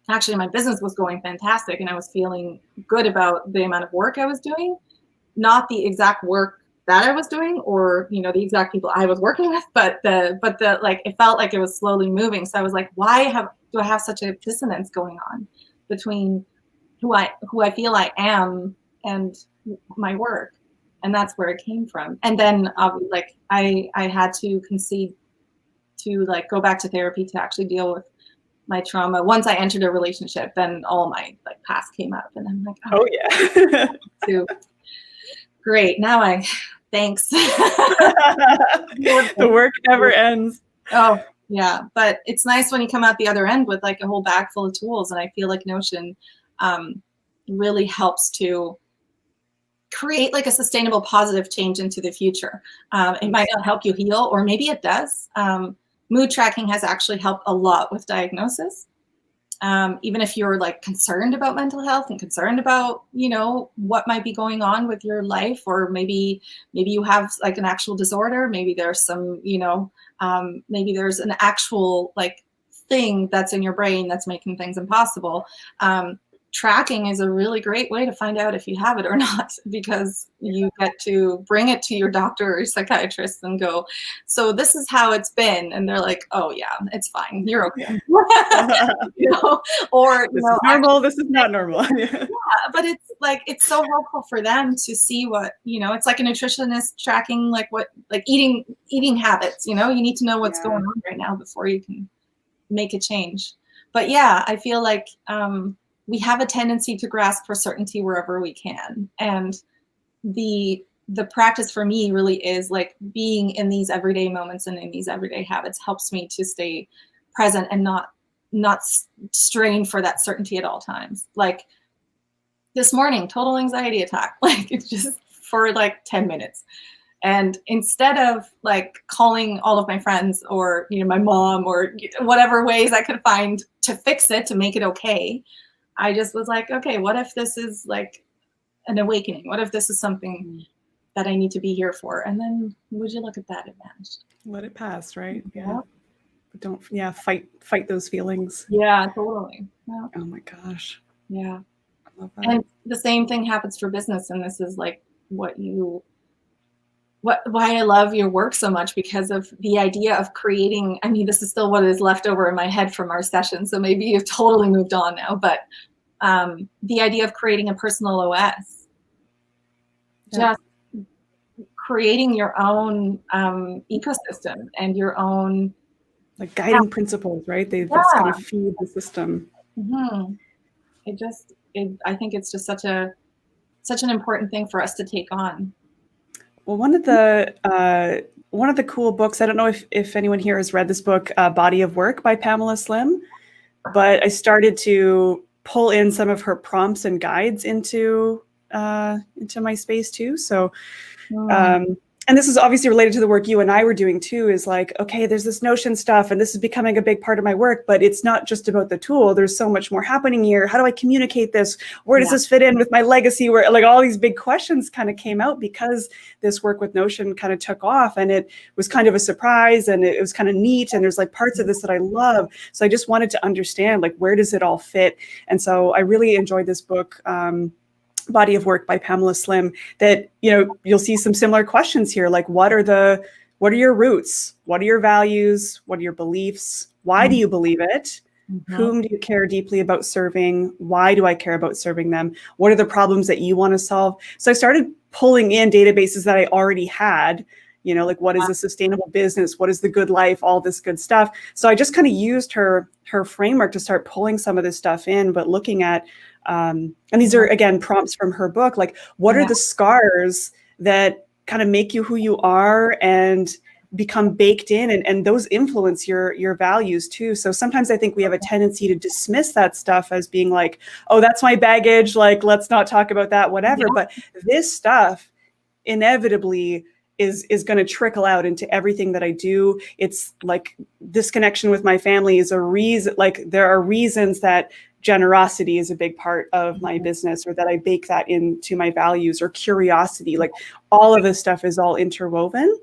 actually my business was going fantastic, and I was feeling good about the amount of work I was doing, not the exact work that I was doing, or the exact people I was working with, but the like it felt like it was slowly moving. So I was like, do I have such a dissonance going on between who I feel I am and my work? And that's where it came from. And then I had to concede to like go back to therapy to actually deal with my trauma. Once I entered a relationship, then all my like past came up, and I'm like, oh yeah. So great. Now thanks. The work never ends. Oh yeah, but it's nice when you come out the other end with like a whole bag full of tools. And I feel like Notion really helps to create like a sustainable, positive change into the future. It might not help you heal, or maybe it does. Mood tracking has actually helped a lot with diagnosis. Even if you're like concerned about mental health and concerned about, what might be going on with your life, or maybe you have like an actual disorder, maybe there's some, maybe there's an actual like thing that's in your brain that's making things impossible. Tracking is a really great way to find out if you have it or not, because you get to bring it to your doctor or psychiatrist and go, so this is how it's been. And they're like, oh yeah, it's fine. You're okay. Or, this is normal. This is not normal. Yeah, but it's like, it's so helpful for them to see what, it's like a nutritionist tracking, like eating habits, you need to know what's going on right now before you can make a change. But yeah, I feel like, we have a tendency to grasp for certainty wherever we can. And the practice for me really is like being in these everyday moments and in these everyday habits helps me to stay present and not strain for that certainty at all times. Like this morning, total anxiety attack, like it's just for like 10 minutes. And instead of like calling all of my friends or, my mom or whatever ways I could find to fix it, to make it okay, I just was like, okay, what if this is like an awakening? What if this is something that I need to be here for? And then would you look at that, it vanished. Let it pass, right? Yeah. But don't, fight those feelings. Yeah, totally. Yeah. Oh my gosh. Yeah. I love that. And the same thing happens for business. And this is like why I love your work so much, because of the idea of creating, I mean, this is still what is left over in my head from our session. So maybe you've totally moved on now, but the idea of creating a personal OS, just creating your own ecosystem and your own like guiding principles, right? They just kind of feed the system. Mm-hmm. I think it's just such a such an important thing for us to take on. Well, one of the cool books, I don't know if anyone here has read this book, Body of Work by Pamela Slim, but I started to pull in some of her prompts and guides into my space too. So, and this is obviously related to the work you and I were doing too, is like, okay, there's this Notion stuff and this is becoming a big part of my work, but it's not just about the tool. There's so much more happening here. How do I communicate this? Where does this fit in with my legacy? Where, like, all these big questions kind of came out because this work with Notion kind of took off, and it was kind of a surprise, and it was kind of neat. And there's like parts of this that I love. So I just wanted to understand, like, where does it all fit? And so I really enjoyed this book, Body of Work by Pamela Slim, that, you know, you'll see some similar questions here, like what are your roots? What are your values? What are your beliefs? Why do you believe it? Whom do you care deeply about serving? Why do I care about serving them? What are the problems that you want to solve? So I started pulling in databases that I already had, you know, like what is a sustainable business? What is the good life? All this good stuff. So I just kind of used her framework to start pulling some of this stuff in, but looking at, and these are, again, prompts from her book, like what are the scars that kind of make you who you are and become baked in, and those influence your values too. So sometimes I think we have a tendency to dismiss that stuff as being like, oh, that's my baggage, like, let's not talk about that, whatever. But this stuff inevitably is going to trickle out into everything that I do. It's like this connection with my family is a reason, like there are reasons that generosity is a big part of my business, or that I bake that into my values, or curiosity. Like all of this stuff is all interwoven.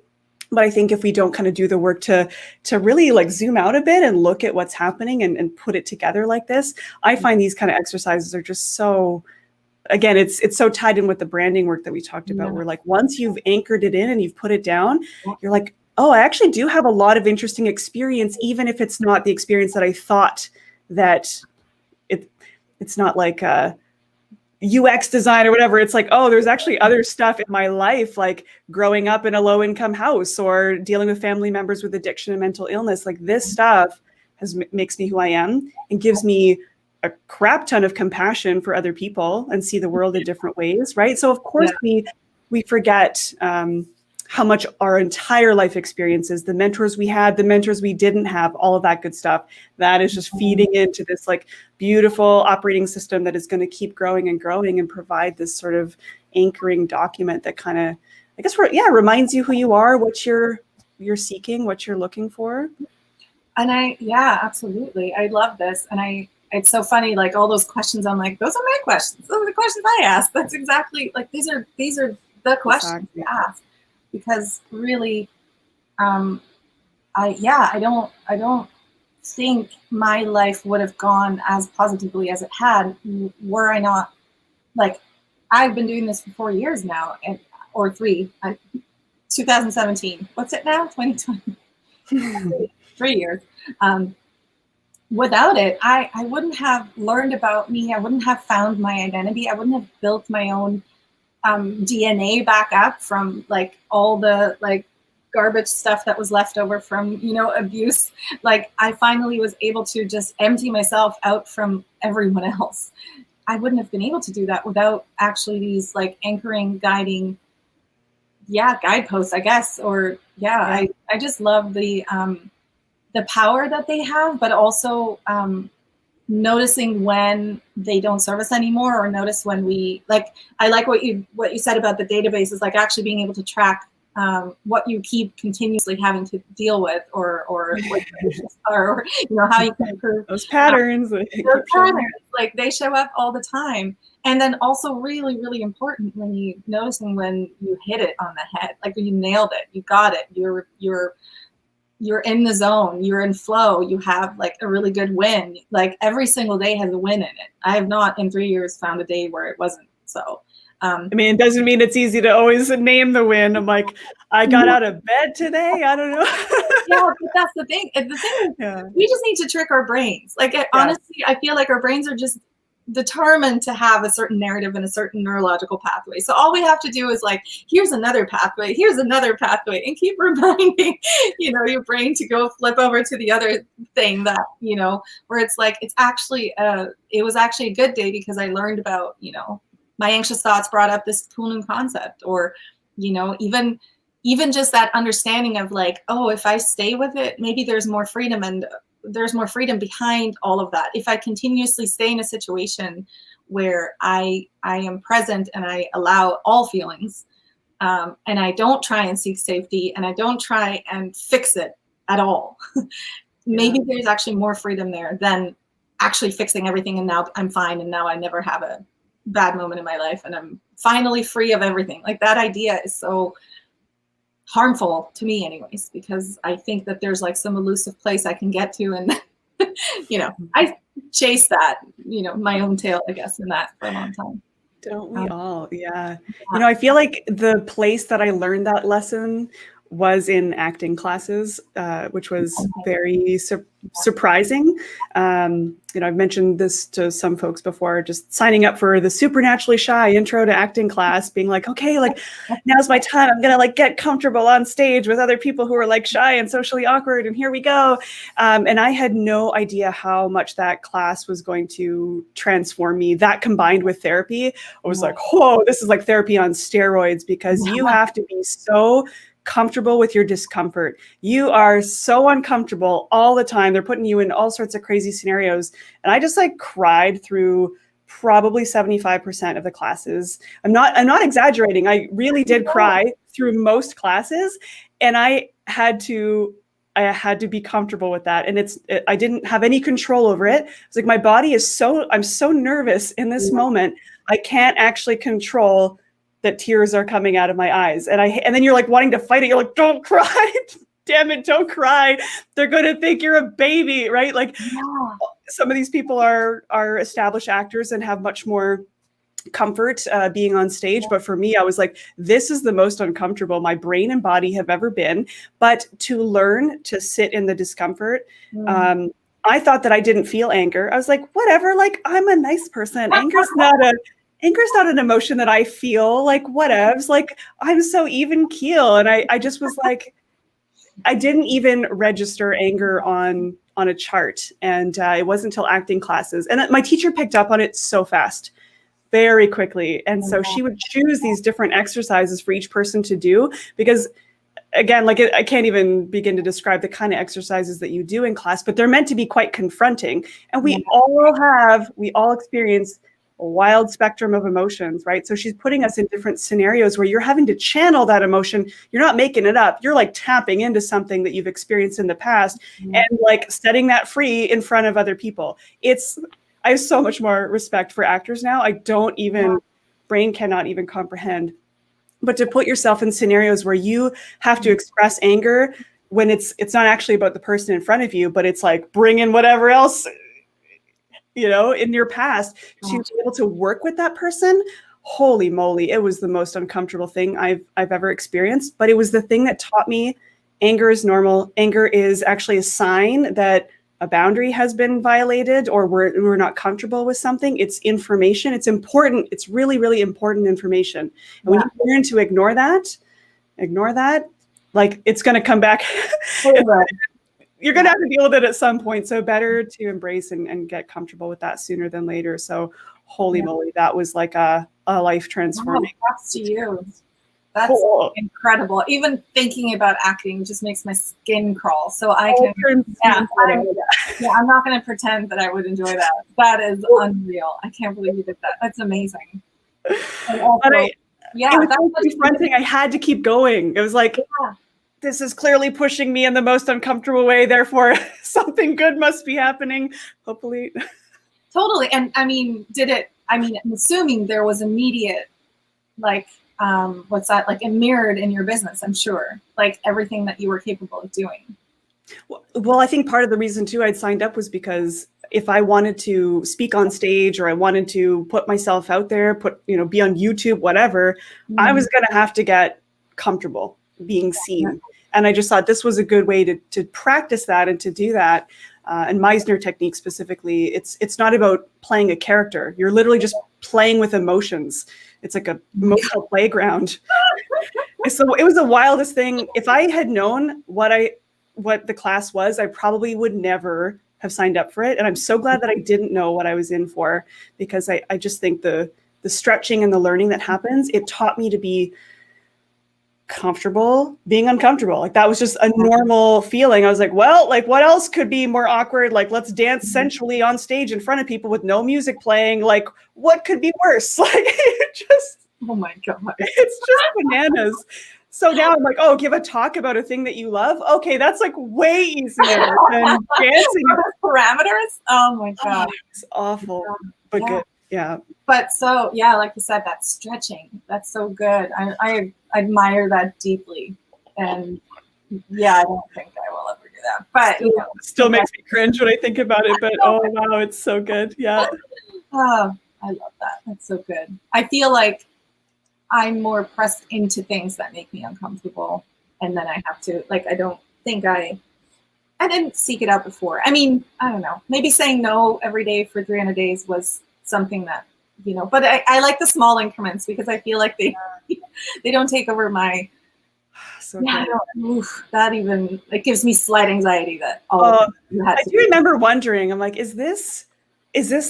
But I think if we don't kind of do the work to really like zoom out a bit and look at what's happening and put it together like this, I find these kind of exercises are just so, again, it's so tied in with the branding work that we talked about, where like once you've anchored it in and you've put it down, you're like, oh, I actually do have a lot of interesting experience, even if it's not the experience that I thought that it's not like UX design or whatever. It's like, oh, there's actually other stuff in my life, like growing up in a low income house or dealing with family members with addiction and mental illness. Like this stuff makes me who I am and gives me a crap ton of compassion for other people and see the world in different ways. Right. So of course we forget how much our entire life experiences, the mentors we had, the mentors we didn't have, all of that good stuff, that is just feeding into this like beautiful operating system that is going to keep growing and growing and provide this sort of anchoring document that kind of, I guess, reminds you who you are, what you're seeking, what you're looking for. And absolutely. I love this. And it's so funny, like all those questions, I'm like, those are my questions. Those are the questions I ask. That's exactly, like, these are the questions you ask. Because really, I don't think my life would have gone as positively as it had were I not, like, I've been doing this for 4 years now, or 3, 2017. What's it now? 2020. 3 years. Without it, I wouldn't have learned about me. I wouldn't have found my identity. I wouldn't have built my own DNA back up from like all the like garbage stuff that was left over from, you know, abuse. Like I finally was able to just empty myself out from everyone else. I wouldn't have been able to do that without actually these like anchoring, guiding, guideposts, I guess. Or I just love the power that they have, but also noticing when they don't serve us anymore, or notice when we, like, I like what you said about the databases, like actually being able to track what you keep continuously having to deal with, or what or you know, how you can improve those patterns. Like they show up all the time. And then also really, really important when you noticing when you hit it on the head, like when you nailed it, you got it, you're in the zone, you're in flow, you have like a really good win. Like every single day has a win in it. I have not in 3 years found a day where it wasn't. So I mean, it doesn't mean it's easy to always name the win. I'm like, I got out of bed today. I don't know. Yeah, but that's the thing. The thing is, we just need to trick our brains. Like honestly, I feel like our brains are just determined to have a certain narrative and a certain neurological pathway. So all we have to do is like, here's another pathway, and keep reminding, you know, your brain to go flip over to the other thing that, you know, where it's like, it's actually, it was actually a good day because I learned about, you know, my anxious thoughts brought up this cool new concept, or, you know, even just that understanding of like, oh, if I stay with it, maybe there's more freedom, and there's more freedom behind all of that. If I continuously stay in a situation where I am present and I allow all feelings, and I don't try and seek safety, and I don't try and fix it at all, maybe there's actually more freedom there than actually fixing everything and now I'm fine and now I never have a bad moment in my life and I'm finally free of everything. Like, that idea is so harmful to me anyways, because I think that there's like some elusive place I can get to, and you know, I chased that, you know, my own tail, I guess, in that for a long time. Don't we all? Yeah. You know, I feel like the place that I learned that lesson was in acting classes, which was very surprising. You know, I've mentioned this to some folks before, just signing up for the Supernaturally Shy intro to acting class, being like, okay, like now's my time. I'm going to like get comfortable on stage with other people who are like shy and socially awkward. And here we go. And I had no idea how much that class was going to transform me. That combined with therapy, I was like, whoa, this is like therapy on steroids, because you have to be so comfortable with your discomfort. You are so uncomfortable all the time. They're putting you in all sorts of crazy scenarios. And I just like cried through probably 75% of the classes. I'm not exaggerating. I really did cry through most classes, and I had to be comfortable with that. And I didn't have any control over it. It's like, my body is I'm so nervous in this moment. I can't actually control that tears are coming out of my eyes. And then you're like wanting to fight it. You're like, don't cry. Damn it, don't cry. They're going to think you're a baby, right? Like, some of these people are established actors and have much more comfort being on stage. But for me, I was like, this is the most uncomfortable my brain and body have ever been. But to learn to sit in the discomfort, I thought that I didn't feel anger. I was like, whatever, like, I'm a nice person. Anger's not an emotion that I feel, like, whatevs, like, I'm so even keel. And I just was like, I didn't even register anger on a chart. And it wasn't until acting classes. And my teacher picked up on it so fast, very quickly. And so she would choose these different exercises for each person to do, because again, like, I can't even begin to describe the kind of exercises that you do in class, but they're meant to be quite confronting. And we all experience a wild spectrum of emotions, right? So she's putting us in different scenarios where you're having to channel that emotion. You're not making it up. You're like tapping into something that you've experienced in the past and like setting that free in front of other people. I have so much more respect for actors now. Brain cannot even comprehend. But to put yourself in scenarios where you have to express anger when it's not actually about the person in front of you, but it's like, bring in whatever else, you know, in your past, to be able to work with that person. Holy moly, it was the most uncomfortable thing I've ever experienced. But it was the thing that taught me anger is normal. Anger is actually a sign that a boundary has been violated, or we're not comfortable with something. It's information. It's important. It's really, really important information. And when you learn to ignore that, like, it's going to come back. You're going to have to deal with it at some point. So better to embrace and get comfortable with that sooner than later. So holy moly, that was like a life transforming. Props to you. That's incredible. Even thinking about acting just makes my skin crawl. So I'm not going to pretend that I would enjoy that. That is unreal. I can't believe you did that. That's amazing. And also, it was so confronting. I had to keep going. It was like, this is clearly pushing me in the most uncomfortable way. Therefore, something good must be happening. Hopefully. Totally. And I'm assuming there was immediate, like, like, mirrored in your business, I'm sure, like everything that you were capable of doing. Well, I think part of the reason too I'd signed up was because if I wanted to speak on stage, or I wanted to put myself out there, be on YouTube, whatever, I was going to have to get comfortable being seen. And I just thought this was a good way to practice that and to do that. And Meisner technique specifically, it's not about playing a character. You're literally just playing with emotions. It's like a emotional playground. So it was the wildest thing. If I had known what the class was, I probably would never have signed up for it. And I'm so glad that I didn't know what I was in for, because I just think the the stretching and the learning that happens, it taught me to be comfortable being uncomfortable. Like that was just a normal feeling. I was like, well, like what else could be more awkward? Like let's dance sensually on stage in front of people with no music playing. Like what could be worse? Like it just, Oh my God. it's just bananas. So now I'm like, oh, give a talk about a thing that you love. Okay, that's like way easier than dancing. Parameters. Oh my God. Oh, it's awful, but good. Yeah. But so, yeah, like you said, that stretching, that's so good. I admire that deeply. And yeah, I don't think I will ever do that. But still makes me cringe when I think about it. But oh wow, it's so good. Yeah. Oh, I love that. That's so good. I feel like I'm more pressed into things that make me uncomfortable. And then I have to, like, I don't think I didn't seek it out before. I mean, I don't know. Maybe saying no every day for 300 days was something that, but I like the small increments because I feel like they don't take over my, so that even, it gives me slight anxiety that I do remember wondering, I'm like, is this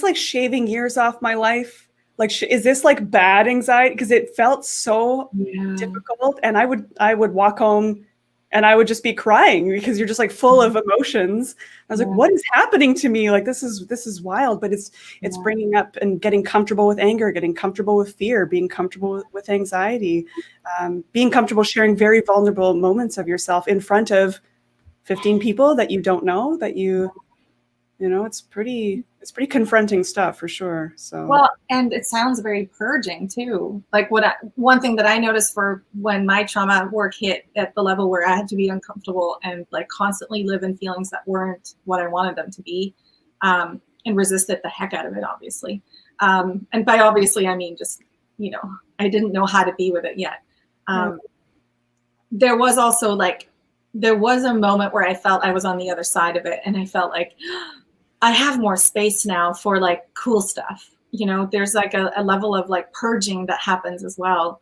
like shaving years off my life? Like, is this like bad anxiety? Because it felt so difficult. And I would walk home and I would just be crying because you're just like full of emotions. I was like, what is happening to me? Like, this is wild, but it's bringing up and getting comfortable with anger, getting comfortable with fear, being comfortable with anxiety, being comfortable sharing very vulnerable moments of yourself in front of 15 people that you don't know, that it's pretty confronting stuff for sure. So well, and it sounds very purging too. Like one thing that I noticed for when my trauma work hit at the level where I had to be uncomfortable and like constantly live in feelings that weren't what I wanted them to be, and resisted the heck out of it, obviously. And by obviously I mean just I didn't know how to be with it yet. There was also there was a moment where I felt I was on the other side of it, and I felt like I have more space now for like cool stuff. There's like a level of like purging that happens as well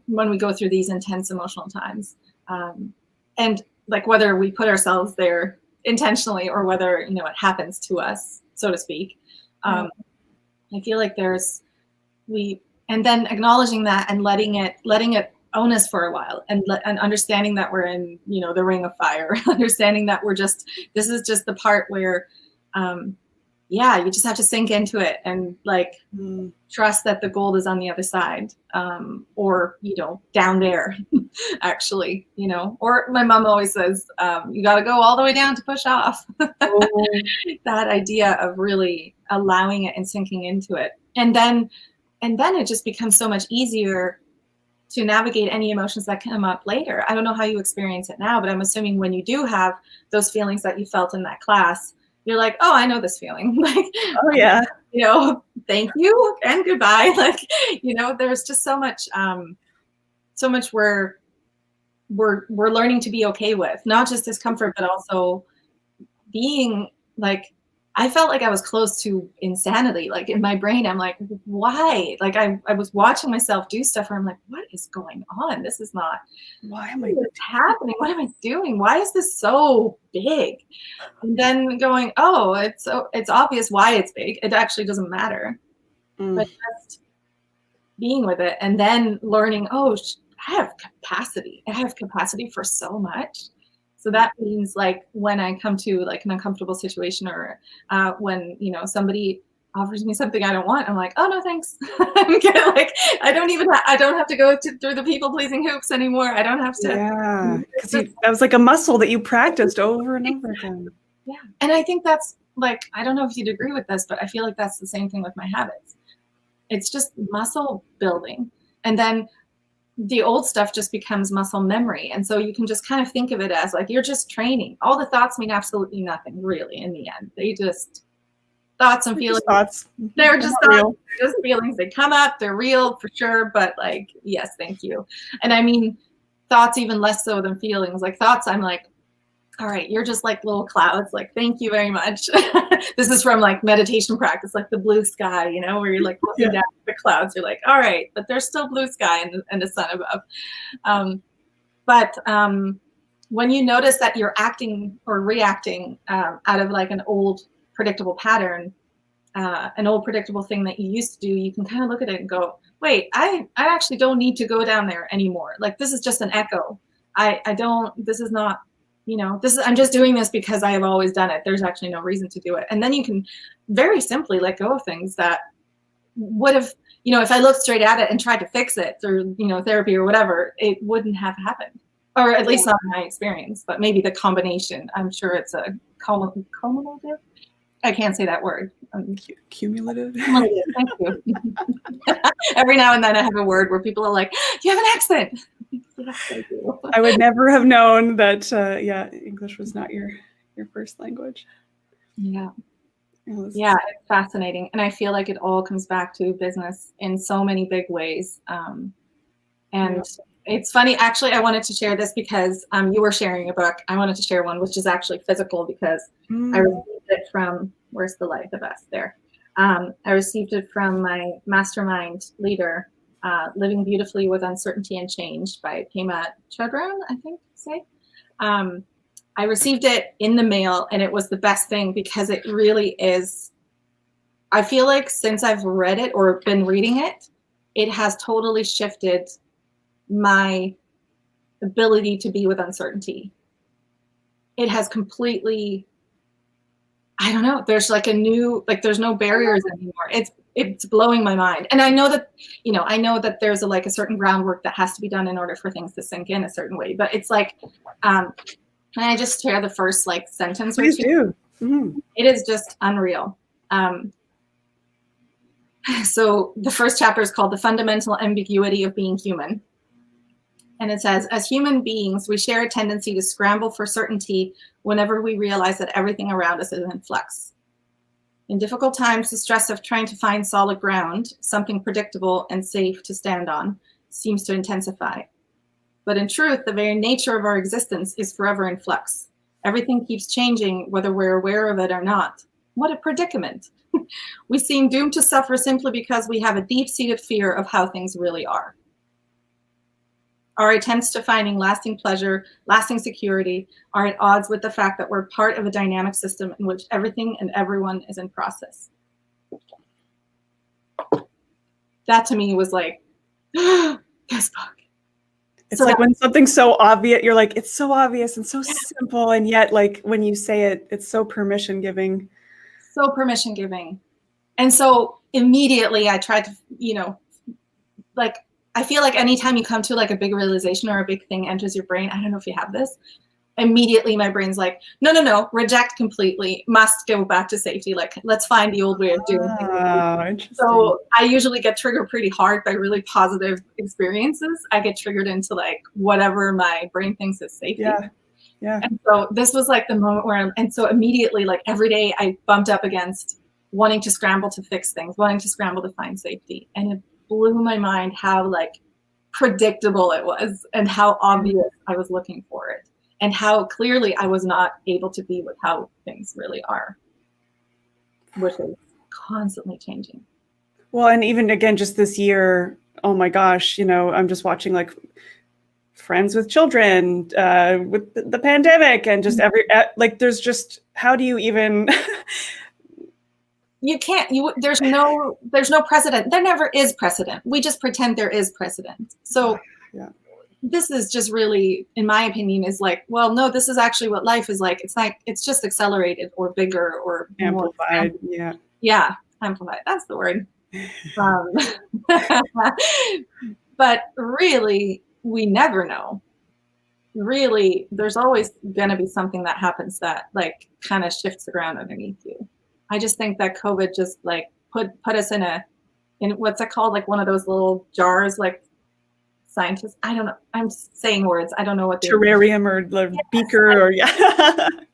when we go through these intense emotional times. And like whether we put ourselves there intentionally or whether, it happens to us, so to speak. I feel like and then acknowledging that and letting it own us for a while and understanding that we're in, the ring of fire, understanding that this is just the part where, you just have to sink into it and trust that the gold is on the other side, or, down there actually, or my mom always says, you got to go all the way down to push off. That idea of really allowing it and sinking into it. And then it just becomes so much easier to navigate any emotions that come up later. I don't know how you experience it now, but I'm assuming when you do have those feelings that you felt in that class, you're like, oh, I know this feeling. Like, oh yeah, thank you and goodbye. Like, there's just so much where we're learning to be okay with, not just discomfort, but also being like, I felt like I was close to insanity. Like in my brain, I'm like, why? Like I was watching myself do stuff where I'm like, what is going on? This is not, why am I happening? What am I doing? Why is this so big? And then going, oh, it's obvious why it's big. It actually doesn't matter. But just being with it and then learning, oh, I have capacity. I have capacity for so much. So that means like when I come to like an uncomfortable situation or when, somebody offers me something I don't want, I'm like, oh no, thanks. I'm good. Like, I don't have to go through the people pleasing hoops anymore. I don't have to. Yeah. Because that was like a muscle that you practiced over and over again. Yeah. And I think that's like, I don't know if you'd agree with this, but I feel like that's the same thing with my habits. It's just muscle building. And then the old stuff just becomes muscle memory. And so you can just kind of think of it as like, you're just training. All the thoughts mean absolutely nothing really in the end. They just thoughts and feelings. They're just thoughts, they're just feelings. They come up, they're real for sure. But like, yes, thank you. And I mean, thoughts even less so than feelings. Like thoughts, I'm like, all right, you're just like little clouds. Like, thank you very much. This is from like meditation practice, like the blue sky, where you're like looking down at the clouds. You're like, all right, but there's still blue sky and the sun above. But when you notice that you're acting or reacting out of like an old predictable pattern, an old predictable thing that you used to do, you can kind of look at it and go, wait, I actually don't need to go down there anymore. Like, this is just an echo. This is not, I'm just doing this because I have always done it. There's actually no reason to do it. And then you can very simply let go of things that would have, if I looked straight at it and tried to fix it through, therapy or whatever, it wouldn't have happened. Or at least not in my experience, but maybe the combination. I'm sure it's a cumulative. I can't say that word. Cumulative. Cumulative. Thank you. Every now and then I have a word where people are like, "Do you have an accent?" Yes, I do. I would never have known that. English was not your first language. Yeah. Yeah, it's fascinating, and I feel like it all comes back to business in so many big ways. It's funny, actually, I wanted to share this because you were sharing a book. I wanted to share one, which is actually physical, because I received it from, where's the light, the best there. I received it from my mastermind leader, Living Beautifully with Uncertainty and Change by Pamela Slim, I think say. I received it in the mail, and it was the best thing because it really is, I feel like since I've read it or been reading it, it has totally shifted my ability to be with uncertainty. It has completely, I don't know, there's like a new, like there's no barriers anymore. It's blowing my mind. And I know that there's a certain groundwork that has to be done in order for things to sink in a certain way. But it's like, can I just share the first sentence? Please do. Mm-hmm. It is just unreal. So the first chapter is called The Fundamental Ambiguity of Being Human. And it says, as human beings, we share a tendency to scramble for certainty whenever we realize that everything around us is in flux. In difficult times, the stress of trying to find solid ground, something predictable and safe to stand on, seems to intensify. But in truth, the very nature of our existence is forever in flux. Everything keeps changing, whether we're aware of it or not. What a predicament. We seem doomed to suffer simply because we have a deep-seated fear of how things really are. Our attempts to finding lasting pleasure, lasting security, are at odds with the fact that we're part of a dynamic system in which everything and everyone is in process. That to me was like, this book. It's so when something's so obvious, you're like, it's so obvious and so simple, and yet when you say it, it's so permission giving. So permission giving. And so immediately I tried to, I feel like anytime you come to a big realization or a big thing enters your brain, I don't know if you have this, immediately my brain's like, no, reject completely, must go back to safety. Let's find the old way of doing things. Interesting. So I usually get triggered pretty hard by really positive experiences. I get triggered into whatever my brain thinks is safety. Yeah. And so this was the moment where and so immediately, every day I bumped up against wanting to scramble to fix things, wanting to scramble to find safety. And it blew my mind how predictable it was and how obvious I was looking for it and how clearly I was not able to be with how things really are, which is constantly changing. Well, and even again, just this year, oh my gosh, I'm just watching Friends with Children with the pandemic and just there's just, how do you even you can't, there's no precedent. There never is precedent. We just pretend there is precedent. So this is just really, in my opinion, is well, no, this is actually what life is like. It's just accelerated or bigger or amplified. More. Yeah, amplified. That's the word. But really, we never know. Really, there's always going to be something that happens that kind of shifts the ground underneath you. I just think that COVID just put us in what's it called? One of those little jars, scientists. I don't know. I'm saying words. I don't know what terrarium or beaker or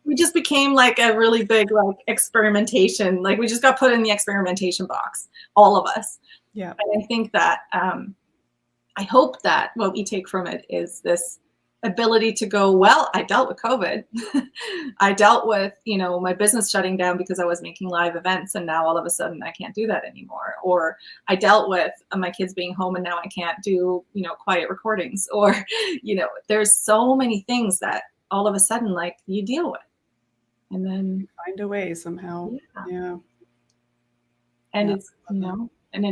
We just became a really big experimentation. We just got put in the experimentation box, all of us. Yeah. And I think that I hope that what we take from it is this ability to go, well, I dealt with COVID. I dealt with, my business shutting down because I was making live events and now all of a sudden I can't do that anymore. Or I dealt with my kids being home and now I can't do, quiet recordings. Or, there's so many things that all of a sudden you deal with. And then find a way somehow. Yeah. And Yeah. it's, and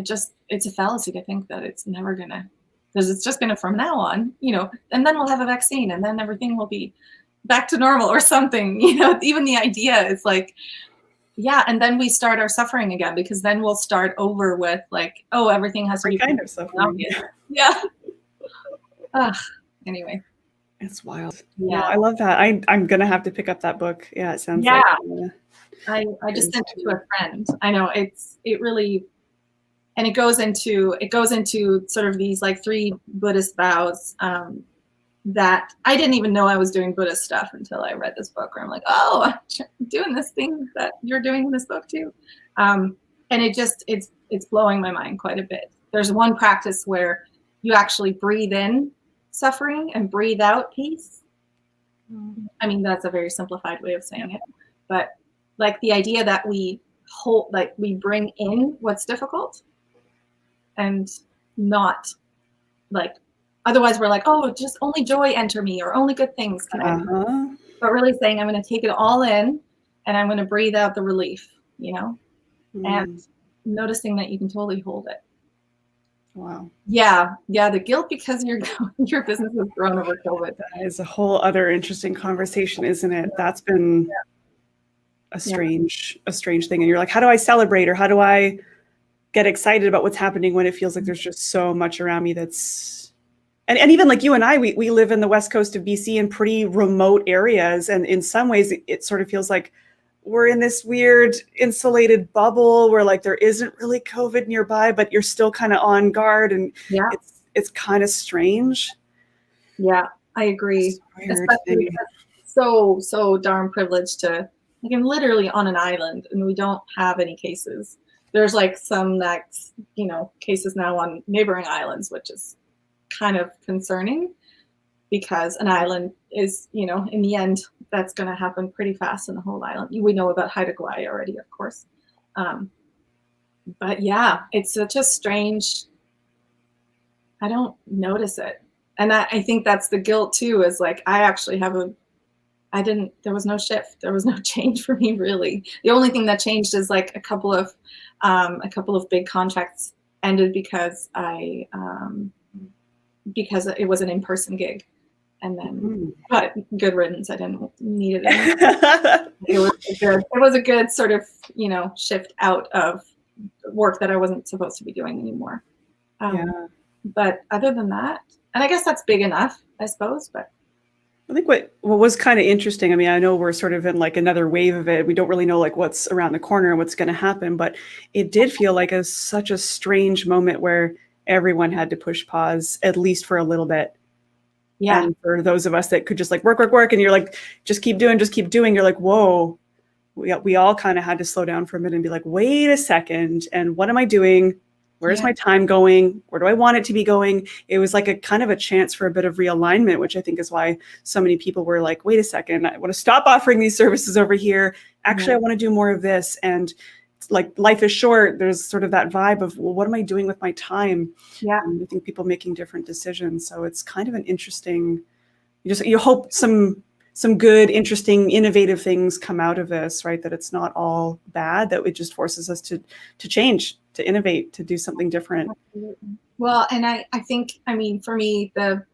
it's a fallacy to think that it's never gonna, because it's just gonna from now on, and then we'll have a vaccine and then everything will be back to normal or something. Even the idea is like, yeah, and then we start our suffering again, because then we'll start over with like, oh, everything has to be Kind of suffering. Yeah. Anyway. It's wild. Yeah. No, I love that. I'm gonna have to pick up that book. Yeah, it sounds Yeah. like I just sent it to a friend. I know it really, and it goes into sort of these like 3 Buddhist vows that I didn't even know I was doing Buddhist stuff until I read this book, where I'm like, oh, I'm doing this thing that you're doing in this book too. And it's blowing my mind quite a bit. There's one practice where you actually breathe in suffering and breathe out peace. I mean, that's a very simplified way of saying it, but like the idea that we hold, like we bring in what's difficult and not like, otherwise we're like, oh, just only joy enter me, or only good things can enter. But really saying, I'm going to take it all in and I'm going to breathe out the relief, and noticing that you can totally hold it. Wow. Yeah. The guilt because your business has grown over COVID. That is a whole other interesting conversation, isn't it? That's been a strange thing. And you're like, how do I celebrate, or how do I get excited about what's happening when it feels like there's just so much around me that's, and even like you and I, we live in the west coast of BC in pretty remote areas. And in some ways it sort of feels like we're in this weird insulated bubble where like there isn't really COVID nearby, but you're still kind of on guard, and it's kind of strange. Yeah, I agree. Especially so darn privileged to, like, I'm literally on an island and we don't have any cases. There's like some cases now on neighboring islands, which is kind of concerning, because an island is, in the end, that's going to happen pretty fast in the whole island. We know about Haida Gwaii already, of course. But yeah, it's such a strange, I don't notice it. And I think that's the guilt too, is like, I actually have there was no shift. There was no change for me, really. The only thing that changed is like a couple of big contracts ended because because it was an in-person gig. And then, but good riddance. I didn't need it. It was a good sort of, shift out of work that I wasn't supposed to be doing anymore. But other than that, and I guess that's big enough, I suppose. But I think what was kind of interesting, I mean, I know we're sort of in like another wave of it. We don't really know like what's around the corner and what's going to happen, but it did feel like such a strange moment where everyone had to push pause, at least for a little bit. Yeah. And for those of us that could just like work, and you're like, just keep doing. You're like, whoa, we all kind of had to slow down for a minute and be like, wait a second. And what am I doing? Where's my time going? Where do I want it to be going? It was like a kind of a chance for a bit of realignment, which I think is why so many people were like, wait a second, I want to stop offering these services over here. Actually, I want to do more of this. And like, life is short. There's sort of that vibe of, well, what am I doing with my time? Yeah. And I think people making different decisions. So it's kind of an interesting, you hope some good, interesting, innovative things come out of this, right? That it's not all bad, that it just forces us to change, to innovate, to do something different. Absolutely. Well, and I think, I mean, for me, the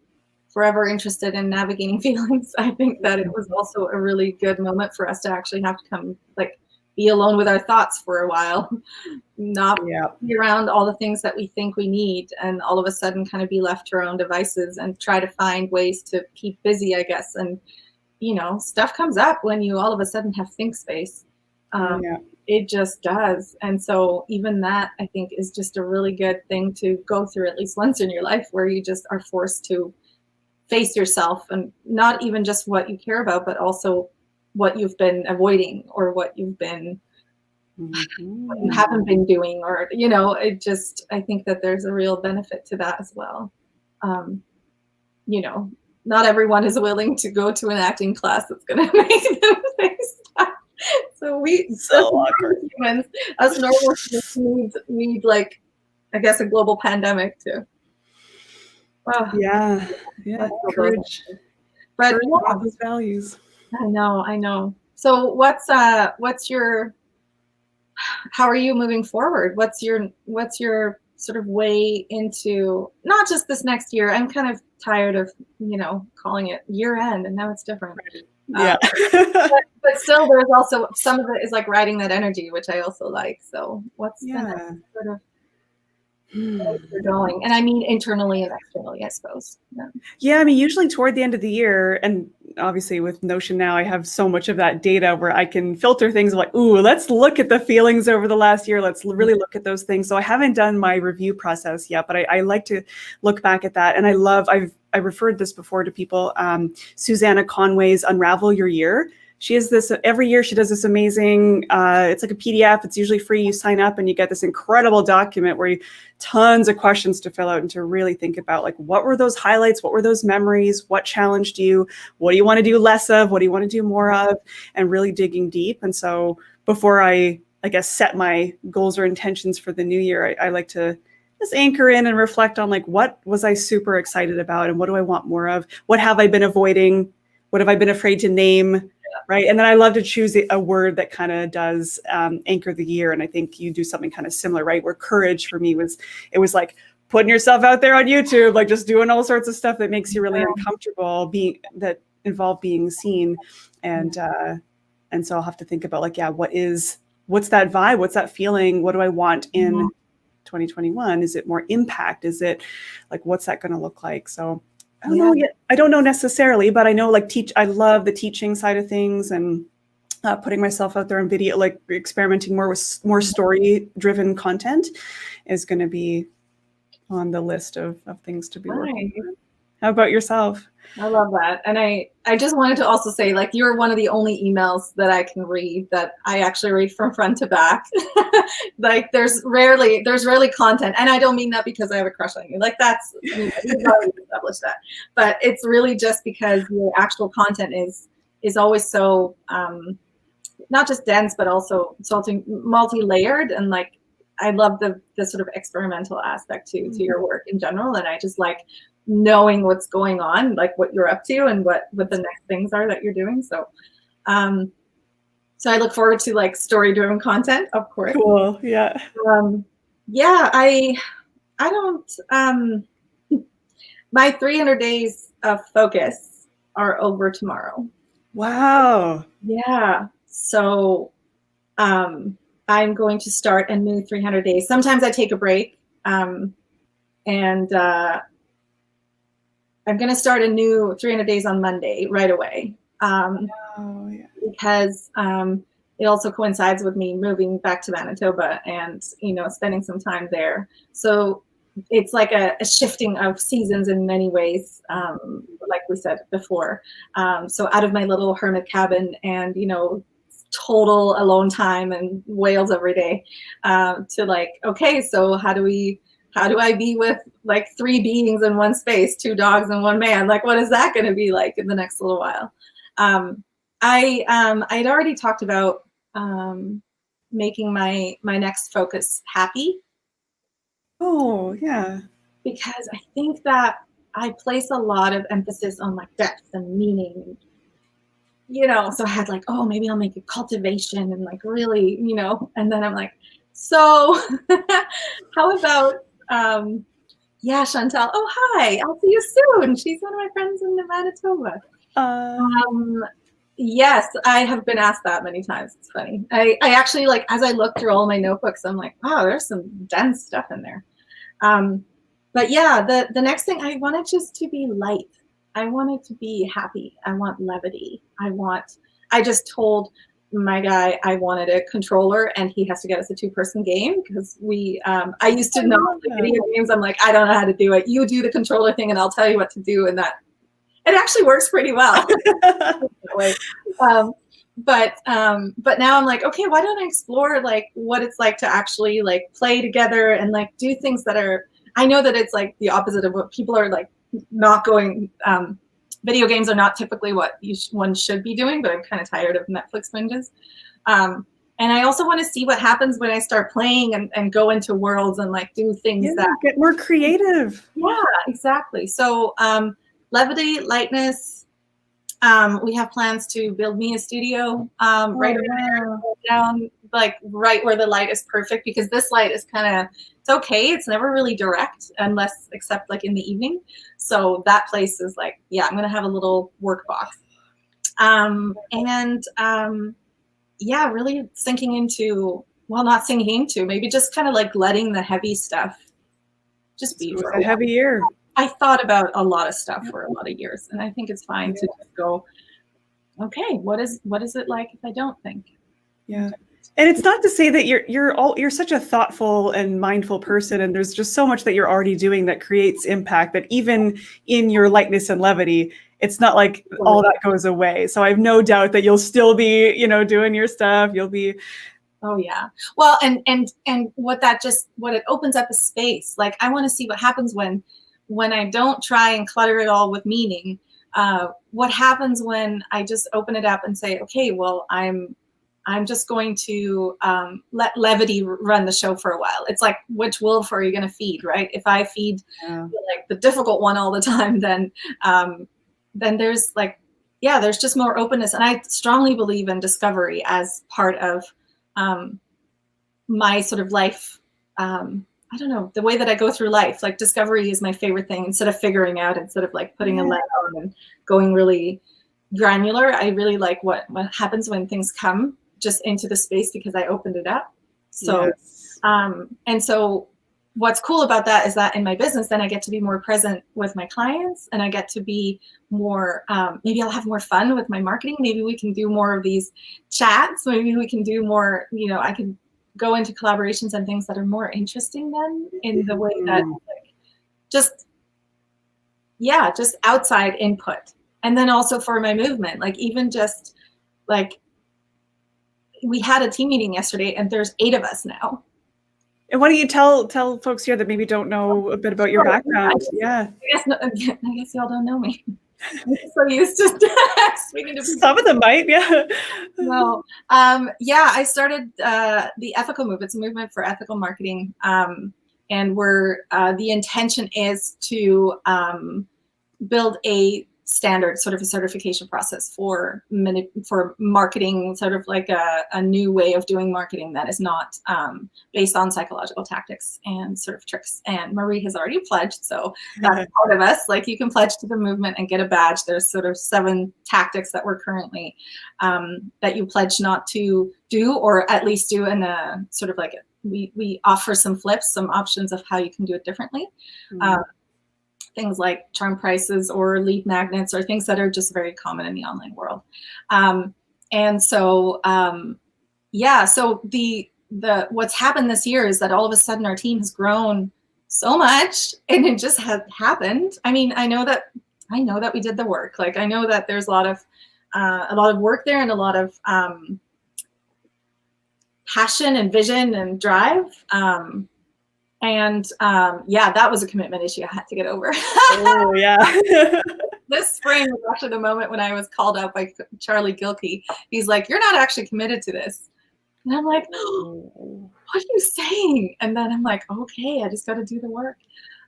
forever interested in navigating feelings, I think that it was also a really good moment for us to actually have to come, like, be alone with our thoughts for a while, not be around all the things that we think we need, and all of a sudden kind of be left to our own devices and try to find ways to keep busy, I guess. And, stuff comes up when you all of a sudden have think space. It just does. And so even that, I think, is just a really good thing to go through at least once in your life, where you just are forced to face yourself, and not even just what you care about, but also what you've been avoiding, or what you've been, what you haven't been doing, or, I think that there's a real benefit to that as well. Not everyone is willing to go to an acting class that's going to make them face stuff. So awkward humans, us normal humans need like, I guess, a global pandemic too. Courage. But those values. I know. So what's your how are you moving forward? What's your sort of way into not just this next year? I'm kind of tired of, calling it year end, and now it's different. Yeah. But still, there's also some of it is like riding that energy, which I also like. So what's the next sort of you're going? And I mean internally and externally, I suppose. Yeah, I mean, usually toward the end of the year, and obviously with Notion now, I have so much of that data where I can filter things like, ooh, let's look at the feelings over the last year. Let's really look at those things. So I haven't done my review process yet, but I like to look back at that. And I referred this before to people, Susanna Conway's Unravel Your Year. She has this every year. She does this amazing, it's like a PDF. It's usually free. You sign up and you get this incredible document where you tons of questions to fill out and to really think about, like, what were those highlights? What were those memories? What challenged you? What do you want to do less of? What do you want to do more of? And really digging deep. And so before I guess, set my goals or intentions for the new year, I like to just anchor in and reflect on, like, what was I super excited about? And what do I want more of? What have I been avoiding? What have I been afraid to name? Right. And then I love to choose a word that kind of does anchor the year. And I think you do something kind of similar, right? Where courage for me was like putting yourself out there on YouTube, like just doing all sorts of stuff that makes you really uncomfortable, that involve being seen. And so I'll have to think about, like, what's that vibe? What's that feeling? What do I want in 2021? Is it more impact? Is it like, what's that going to look like? So I don't know yet. I don't know necessarily, but I know, like, I love the teaching side of things, and putting myself out there on video, like experimenting more with more story-driven content is going to be on the list of things to be working on. How about yourself? I love that. And I just wanted to also say, like, you're one of the only emails that I can read that I actually read from front to back. Like, there's rarely content. And I don't mean that because I have a crush on you. Like, that's, we've already established that. But it's really just because your actual content is always so, not just dense, but also multi-layered. And, like, I love the sort of experimental aspect to your work in general. And I just like knowing what's going on, like what you're up to and what the next things are that you're doing. So so I look forward to, like, story-driven content, of course. Cool. Yeah. I don't my 300 days of focus are over tomorrow. Wow. Yeah. So I'm going to start a new 300 days. Sometimes I take a break, and I'm going to start a new 300 days on Monday right away, because it also coincides with me moving back to Manitoba and, spending some time there. So it's like a shifting of seasons in many ways, like we said before. So out of my little hermit cabin and, total alone time and whales every day, to, like, okay, so how do I be with, like, 3 beings in one space, 2 dogs and 1 man? Like, what is that going to be like in the next little while? I'd already talked about making my next focus happy. Oh, yeah. Because I think that I place a lot of emphasis on, like, depth and meaning. So I had, like, oh, maybe I'll make a cultivation and, like, really, and then I'm like, so how about, Chantal, oh, hi, I'll see you soon. She's one of my friends in Manitoba. Yes, I have been asked that many times. It's funny. I actually, like, as I look through all my notebooks, I'm like, wow, there's some dense stuff in there. But yeah, the next thing, I want it just to be light. I want it to be happy. I want levity. I just told my guy I wanted a controller, and he has to get us a 2-person game, because I used to know video games. I'm like, I don't know how to do it. You do the controller thing and I'll tell you what to do. And that it actually works pretty well. But now I'm like, okay, why don't I explore, like, what it's like to actually, like, play together and, like, do things that are, I know that it's, like, the opposite of what people are, like, not going, video games are not typically what one should be doing, but I'm kind of tired of Netflix binges. And I also want to see what happens when I start playing and go into worlds and, like, do things that get more creative. Yeah, exactly. So levity, lightness. We have plans to build me a studio right over there, down like right where the light is perfect, because this light is kind of, it's okay. It's never really direct unless, except like in the evening. So that place is like, yeah, I'm going to have a little work box. Yeah, really sinking into, well, not sinking into, maybe just kind of like letting the heavy stuff just be. It was for a heavy year. I thought about a lot of stuff for a lot of years, and I think it's fine to just go, okay, what is it like if I don't think? Yeah. And it's not to say that you're such a thoughtful and mindful person, and there's just so much that you're already doing that creates impact, that even in your lightness and levity, it's not like all that goes away. So I have no doubt that you'll still be, doing your stuff. You'll be. Oh yeah. Well, and what it opens up a space. Like, I want to see what happens when I don't try and clutter it all with meaning. What happens when I just open it up and say, okay, well, I'm just going to let levity run the show for a while. It's like, which wolf are you going to feed, right? If I feed like the difficult one all the time, then there's like, yeah, there's just more openness. And I strongly believe in discovery as part of my sort of life. I don't know, the way that I go through life. Like, discovery is my favorite thing. Instead of figuring out, instead of like putting a lens on and going really granular, I really like what happens when things come just into the space because I opened it up. So, Yes. And so what's cool about that is that in my business, then I get to be more present with my clients, and I get to be more, maybe I'll have more fun with my marketing. Maybe we can do more of these chats. Maybe we can do more, I can go into collaborations and things that are more interesting then, in the way that just outside input. And then also for my movement, like, even just like, we had a team meeting yesterday and there's 8 of us now. And why don't you tell folks here that maybe don't know a bit about your background? Yeah. I guess y'all don't know me. I'm so used to speaking to people. Some of them might, yeah. No. I started the ethical movement. It's a movement for ethical marketing. And the intention is to build a standard, sort of a certification process for marketing, sort of like a new way of doing marketing that is not based on psychological tactics and sort of tricks. And Marie has already pledged, so that's part of us. Like, you can pledge to the movement and get a badge. There's sort of 7 tactics that we're currently that you pledge not to do, or at least do in a sort of like we offer some flips, some options of how you can do it differently. Things like charm prices or lead magnets, or things that are just very common in the online world. And so, so the what's happened this year is that all of a sudden our team has grown so much, and it just has happened. I mean, I know that we did the work. Like, I know that there's a lot of work there, and a lot of passion and vision and drive. That was a commitment issue I had to get over. Oh, yeah. This spring was actually the moment when I was called out by Charlie Gilkey. He's like, "You're not actually committed to this." And I'm like, "Oh, what are you saying?" And then I'm like, okay, I just got to do the work.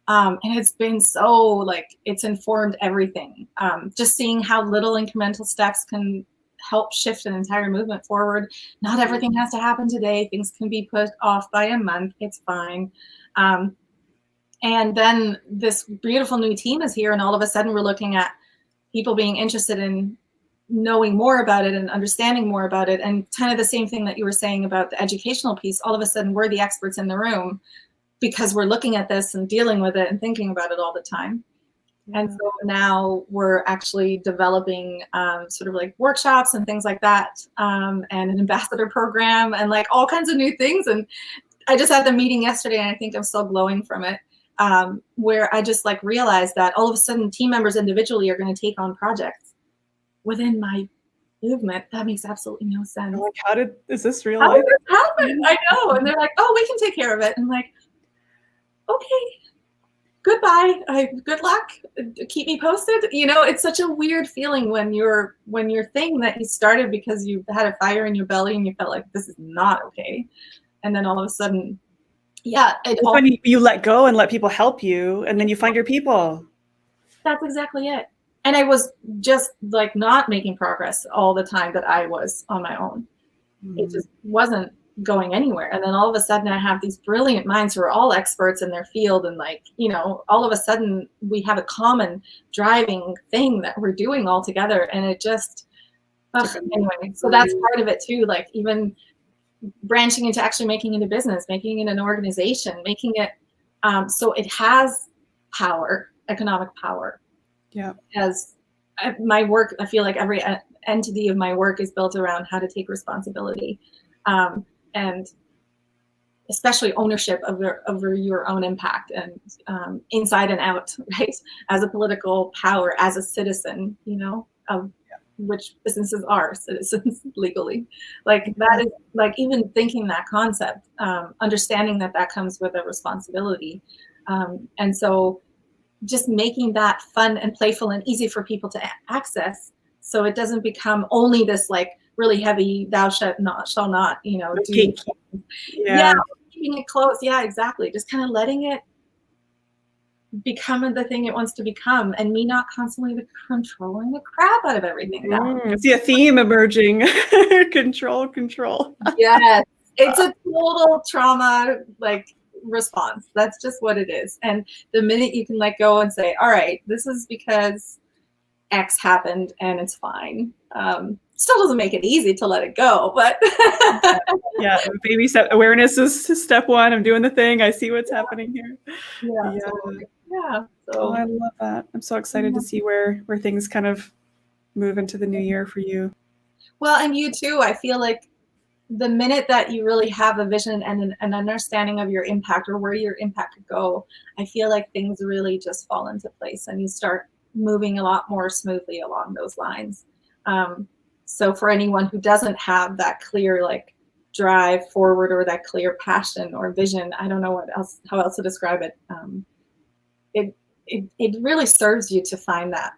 And it's been so, like, it's informed everything. Just seeing how little incremental steps can help shift an entire movement forward. Not everything has to happen today. Things can be put off by a month. It's fine. And then this beautiful new team is here, and all of a sudden we're looking at people being interested in knowing more about it and understanding more about it. And kind of the same thing that you were saying about the educational piece. All of a sudden we're the experts in the room because we're looking at this and dealing with it and thinking about it all the time. And so now we're actually developing sort of like workshops and things like that, and an ambassador program and like all kinds of new things. And I just had the meeting yesterday, and I think I'm still glowing from it, where I just like realized that all of a sudden team members individually are going to take on projects within my movement. That makes absolutely no sense. Like, is this real How life? did this happen? I know. And they're like, "Oh, we can take care of it." And I'm like, okay, goodbye. Good luck. Keep me posted. It's such a weird feeling when your thing that you started because you had a fire in your belly and you felt like this is not okay. And then all of a sudden, when you let go and let people help you, and then you find your people. That's exactly it. And I was just like not making progress all the time that I was on my own. It just wasn't going anywhere. And then all of a sudden I have these brilliant minds who are all experts in their field, and like, you know, all of a sudden we have a common driving thing that we're doing all together, and it just anyway, so that's part of it too, like even branching into actually making it a business, making it an organization, making it so it has power, economic power. Yeah. As my work, I feel like every entity of my work is built around how to take responsibility, and especially ownership over your own impact, and inside and out, right? As a political power, as a citizen, you know, of which businesses are citizens legally. Like that is like, even thinking that concept, understanding that that comes with a responsibility. And so just making that fun and playful and easy for people to access, so it doesn't become only this like really heavy thou shalt not, you know, do. Yeah, keeping it close. Yeah, exactly. Just kind of letting it become the thing it wants to become, and me not constantly controlling the crap out of everything. I see a theme emerging. Control. Yes, it's a total trauma like response. That's just what it is. And the minute you can let go and say, all right, this is because X happened and it's fine. Still doesn't make it easy to let it go, but yeah, baby step awareness is step one. I'm doing the thing. I see what's happening here. Yeah. Totally. Yeah. So oh, I love that. I'm so excited to see where things kind of move into the new year for you. Well, and you too. I feel like the minute that you really have a vision and an understanding of your impact, or where your impact could go, I feel like things really just fall into place, and you start moving a lot more smoothly along those lines. So for anyone who doesn't have that clear like drive forward, or that clear passion or vision, I don't know how else to describe it. It really serves you to find that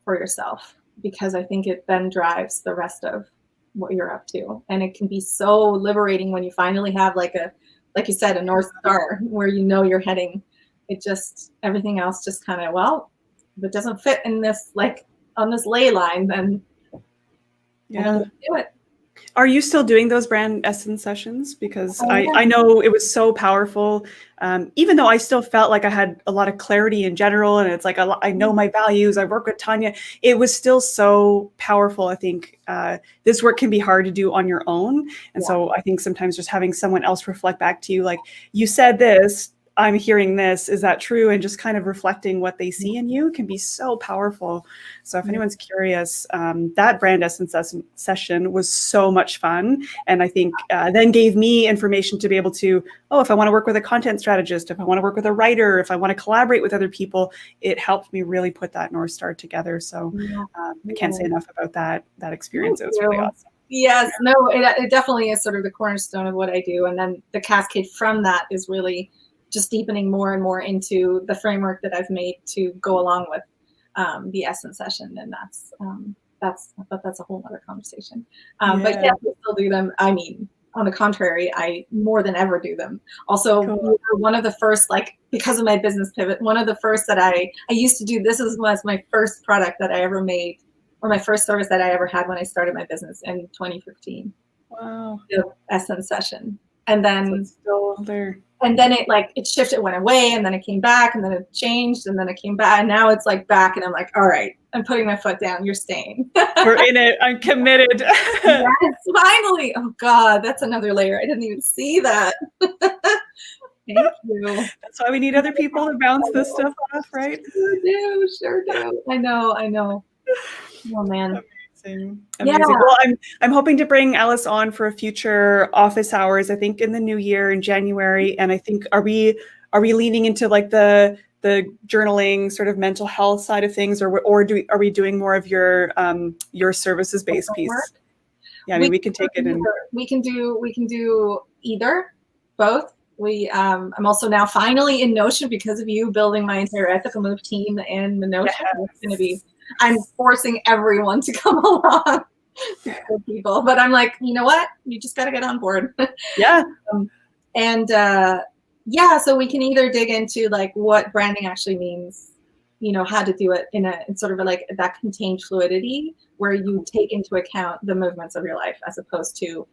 for yourself, because I think it then drives the rest of what you're up to. And it can be so liberating when you finally have like you said, a North Star where you know you're heading. It just, everything else just kind of, well, if it doesn't fit in this, like on this ley line, then I don't do it. Are you still doing those brand essence sessions? Because I know it was so powerful, even though I still felt like I had a lot of clarity in general, and it's like I know my values. I work with Tanya. It was still so powerful. I think this work can be hard to do on your own, and so I think sometimes just having someone else reflect back to you, like, you said this, I'm hearing this, is that true? And just kind of reflecting what they see in you can be so powerful. So if anyone's curious, that brand essence session was so much fun. And I think then gave me information to be able to, if I want to work with a content strategist, if I want to work with a writer, if I want to collaborate with other people, it helped me really put that North Star together. So I can't say enough about that experience. It was really awesome. Yes, no, it definitely is sort of the cornerstone of what I do. And then the cascade from that is really just deepening more and more into the framework that I've made to go along with the essence session. And that's a whole other conversation. But yeah, we still do them. I mean, on the contrary, I more than ever do them. Also, one of the first, like, because of my business pivot, one of the first that I used to do, this was my first product that I ever made, or my first service that I ever had when I started my business in 2015. Wow. The essence session. And then so it's still there. And then it shifted, went away, and then it came back, and then it changed, and then it came back, and now it's like back, and I'm like, all right, I'm putting my foot down. You're staying. We're in it. I'm committed. Yes, finally. Oh God, that's another layer. I didn't even see that. Thank you. That's why we need other people to bounce this stuff off, right? Sure do. I know. Oh man. Amazing. Well, I'm hoping to bring Alice on for a future office hours, I think in the new year in January. And I think, are we leaning into like the journaling sort of mental health side of things, or are we doing more of your services based piece? Yeah, I mean, we can take it and we can do either, both. I'm also now finally in Notion because of you building my entire ethical move team and the Notion. It's going to be, I'm forcing everyone to come along, people. But I'm like, you know what? You just got to get on board. Yeah. So we can either dig into like what branding actually means, you know, how to do it in sort of like that contained fluidity where you take into account the movements of your life as opposed to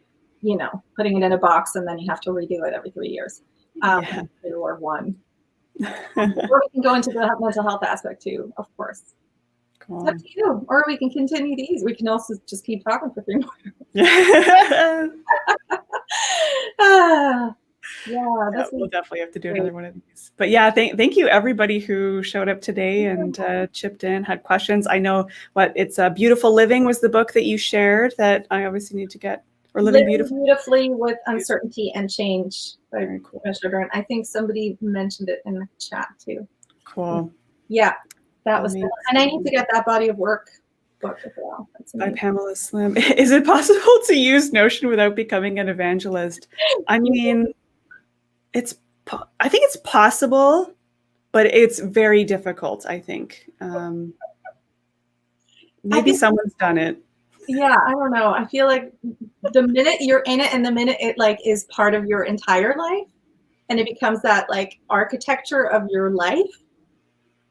putting it in a box and then you have to redo it every 3 years. Or one. Or we can go into the mental health aspect too, of course. Cool. It's up to you. Or we can continue these. We can also just keep talking for 3 more. We'll definitely have to do another one of these. But yeah, thank you everybody who showed up today and chipped in, had questions. I know it's Beautiful Living was the book that you shared that I obviously need to get, or Living Beautifully with Uncertainty and Change by Commissioner Byrne. I think somebody mentioned it in the chat too. Cool. Yeah, that was cool. And I need to get that body of work book as well. By Pamela Slim. Is it possible to use Notion without becoming an evangelist? I mean, I think it's possible, but it's very difficult, I think. Maybe someone's done it. Yeah, I don't know. I feel like the minute you're in it and the minute it is part of your entire life and it becomes that architecture of your life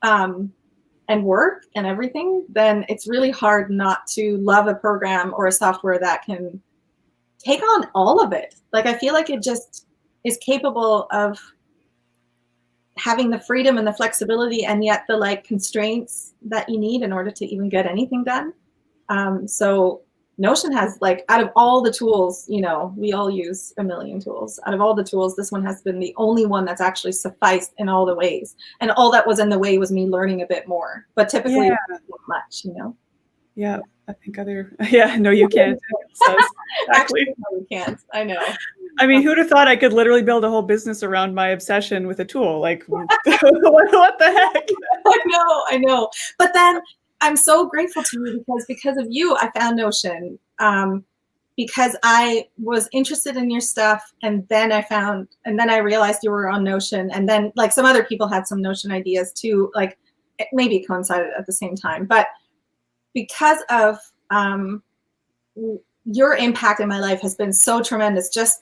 and work and everything, then it's really hard not to love a program or a software that can take on all of it. I feel like it just is capable of having the freedom and the flexibility and yet the constraints that you need in order to even get anything done. So Notion has out of all the tools, we all use a million tools. Out of all the tools, this one has been the only one that's actually sufficed in all the ways. And all that was in the way was me learning a bit more. But typically, not much, Yeah, I think no, you can't. Exactly. Actually, no, you can't. I know. I mean, who'd have thought I could literally build a whole business around my obsession with a tool? What the heck? I know. But then I'm so grateful to you because of you, I found Notion because I was interested in your stuff. And then I realized you were on Notion. And then some other people had some Notion ideas too, it maybe coincided at the same time. But because of your impact in my life has been so tremendous, just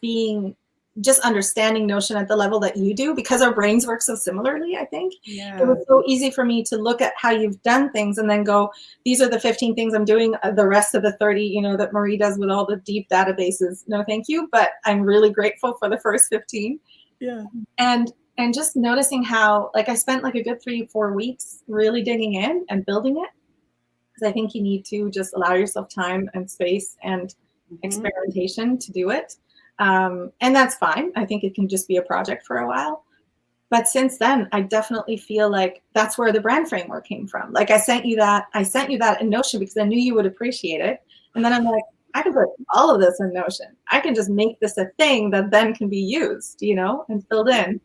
understanding Notion at the level that you do, because our brains work so similarly, I think. Yeah. It was so easy for me to look at how you've done things and then go, these are the 15 things I'm doing, the rest of the 30, that Marie does with all the deep databases. No, thank you. But I'm really grateful for the first 15. Yeah. And just noticing how, I spent a good 3-4 weeks really digging in and building it. Because I think you need to just allow yourself time and space and experimentation to do it. And that's fine. I think it can just be a project for a while. But since then, I definitely feel like that's where the brand framework came from. I sent you that in Notion because I knew you would appreciate it. And then I'm like, I can put all of this in Notion. I can just make this a thing that then can be used, and filled in.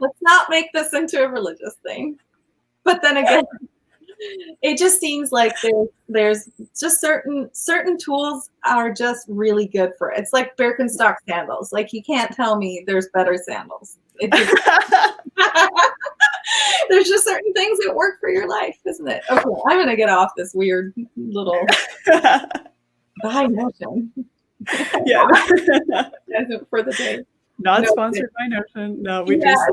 Let's not make this into a religious thing. But then again, it just seems like there's just certain tools are just really good for it. It's like Birkenstock sandals. You can't tell me there's better sandals. There's just certain things that work for your life, isn't it? Okay, I'm gonna get off this weird little buy Notion. Yeah. For the day. Not sponsored by Notion. No, we just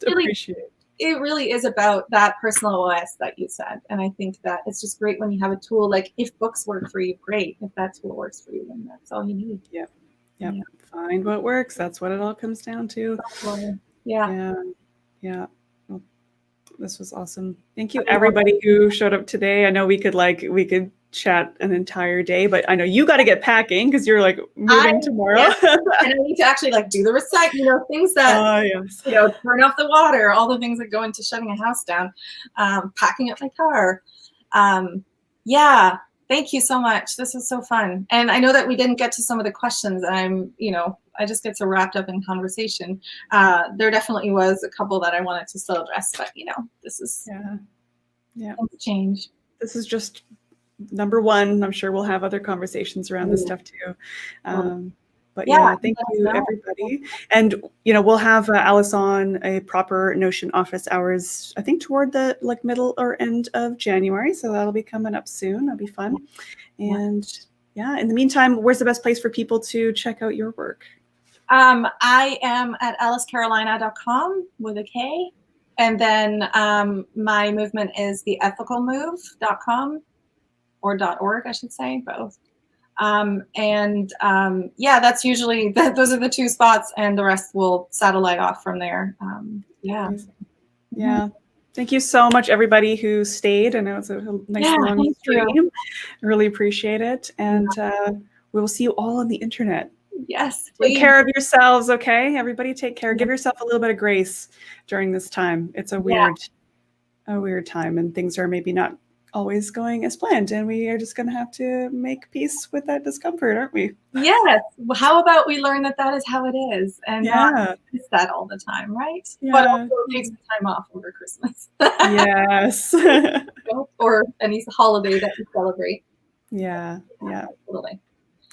appreciate it. It really is about that personal OS that you said. And I think that it's just great when you have a tool. If books work for you, great. If that tool works for you, then that's all you need. Yep. Find what works. That's what it all comes down to. Yeah. Well, this was awesome. Thank you, everybody who showed up today. I know we could chat an entire day, but I know you got to get packing because you're moving tomorrow. Yes. And I need to actually do the recycling, things that turn off the water, all the things that go into shutting a house down, packing up my car. Thank you so much. This was so fun. And I know that we didn't get to some of the questions. I just get so wrapped up in conversation. There definitely was a couple that I wanted to still address, but this is change. This is just number one. I'm sure we'll have other conversations around this stuff too. But thank you, everybody. And, we'll have Alice on a proper Notion office hours, I think toward the middle or end of January. So that'll be coming up soon. That'll be fun. And in the meantime, where's the best place for people to check out your work? I am at alicecarolina.com with a K. And then my movement is theethicalmove.com. or .org, I should say, both. Yeah, that's usually, those are the two spots, and the rest will satellite off from there. Yeah. Yeah. Thank you so much, everybody who stayed. I know it's a nice long stream. I really appreciate it. And we will see you all on the internet. Yes, please. Take care of yourselves, okay? Everybody take care. Give yourself a little bit of grace during this time. It's a weird time, and things are maybe not always going as planned, and we are just going to have to make peace with that discomfort, aren't we? Yes. Well, how about we learn that is how it is, and not miss that all the time, right? Yeah. But also take some time off over Christmas. Yes. Or any holiday that you celebrate. Yeah. Absolutely.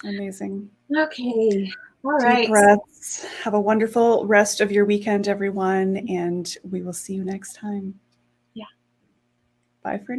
Amazing. Okay. All right. Deep breaths. Have a wonderful rest of your weekend, everyone, and we will see you next time. Yeah. Bye for now.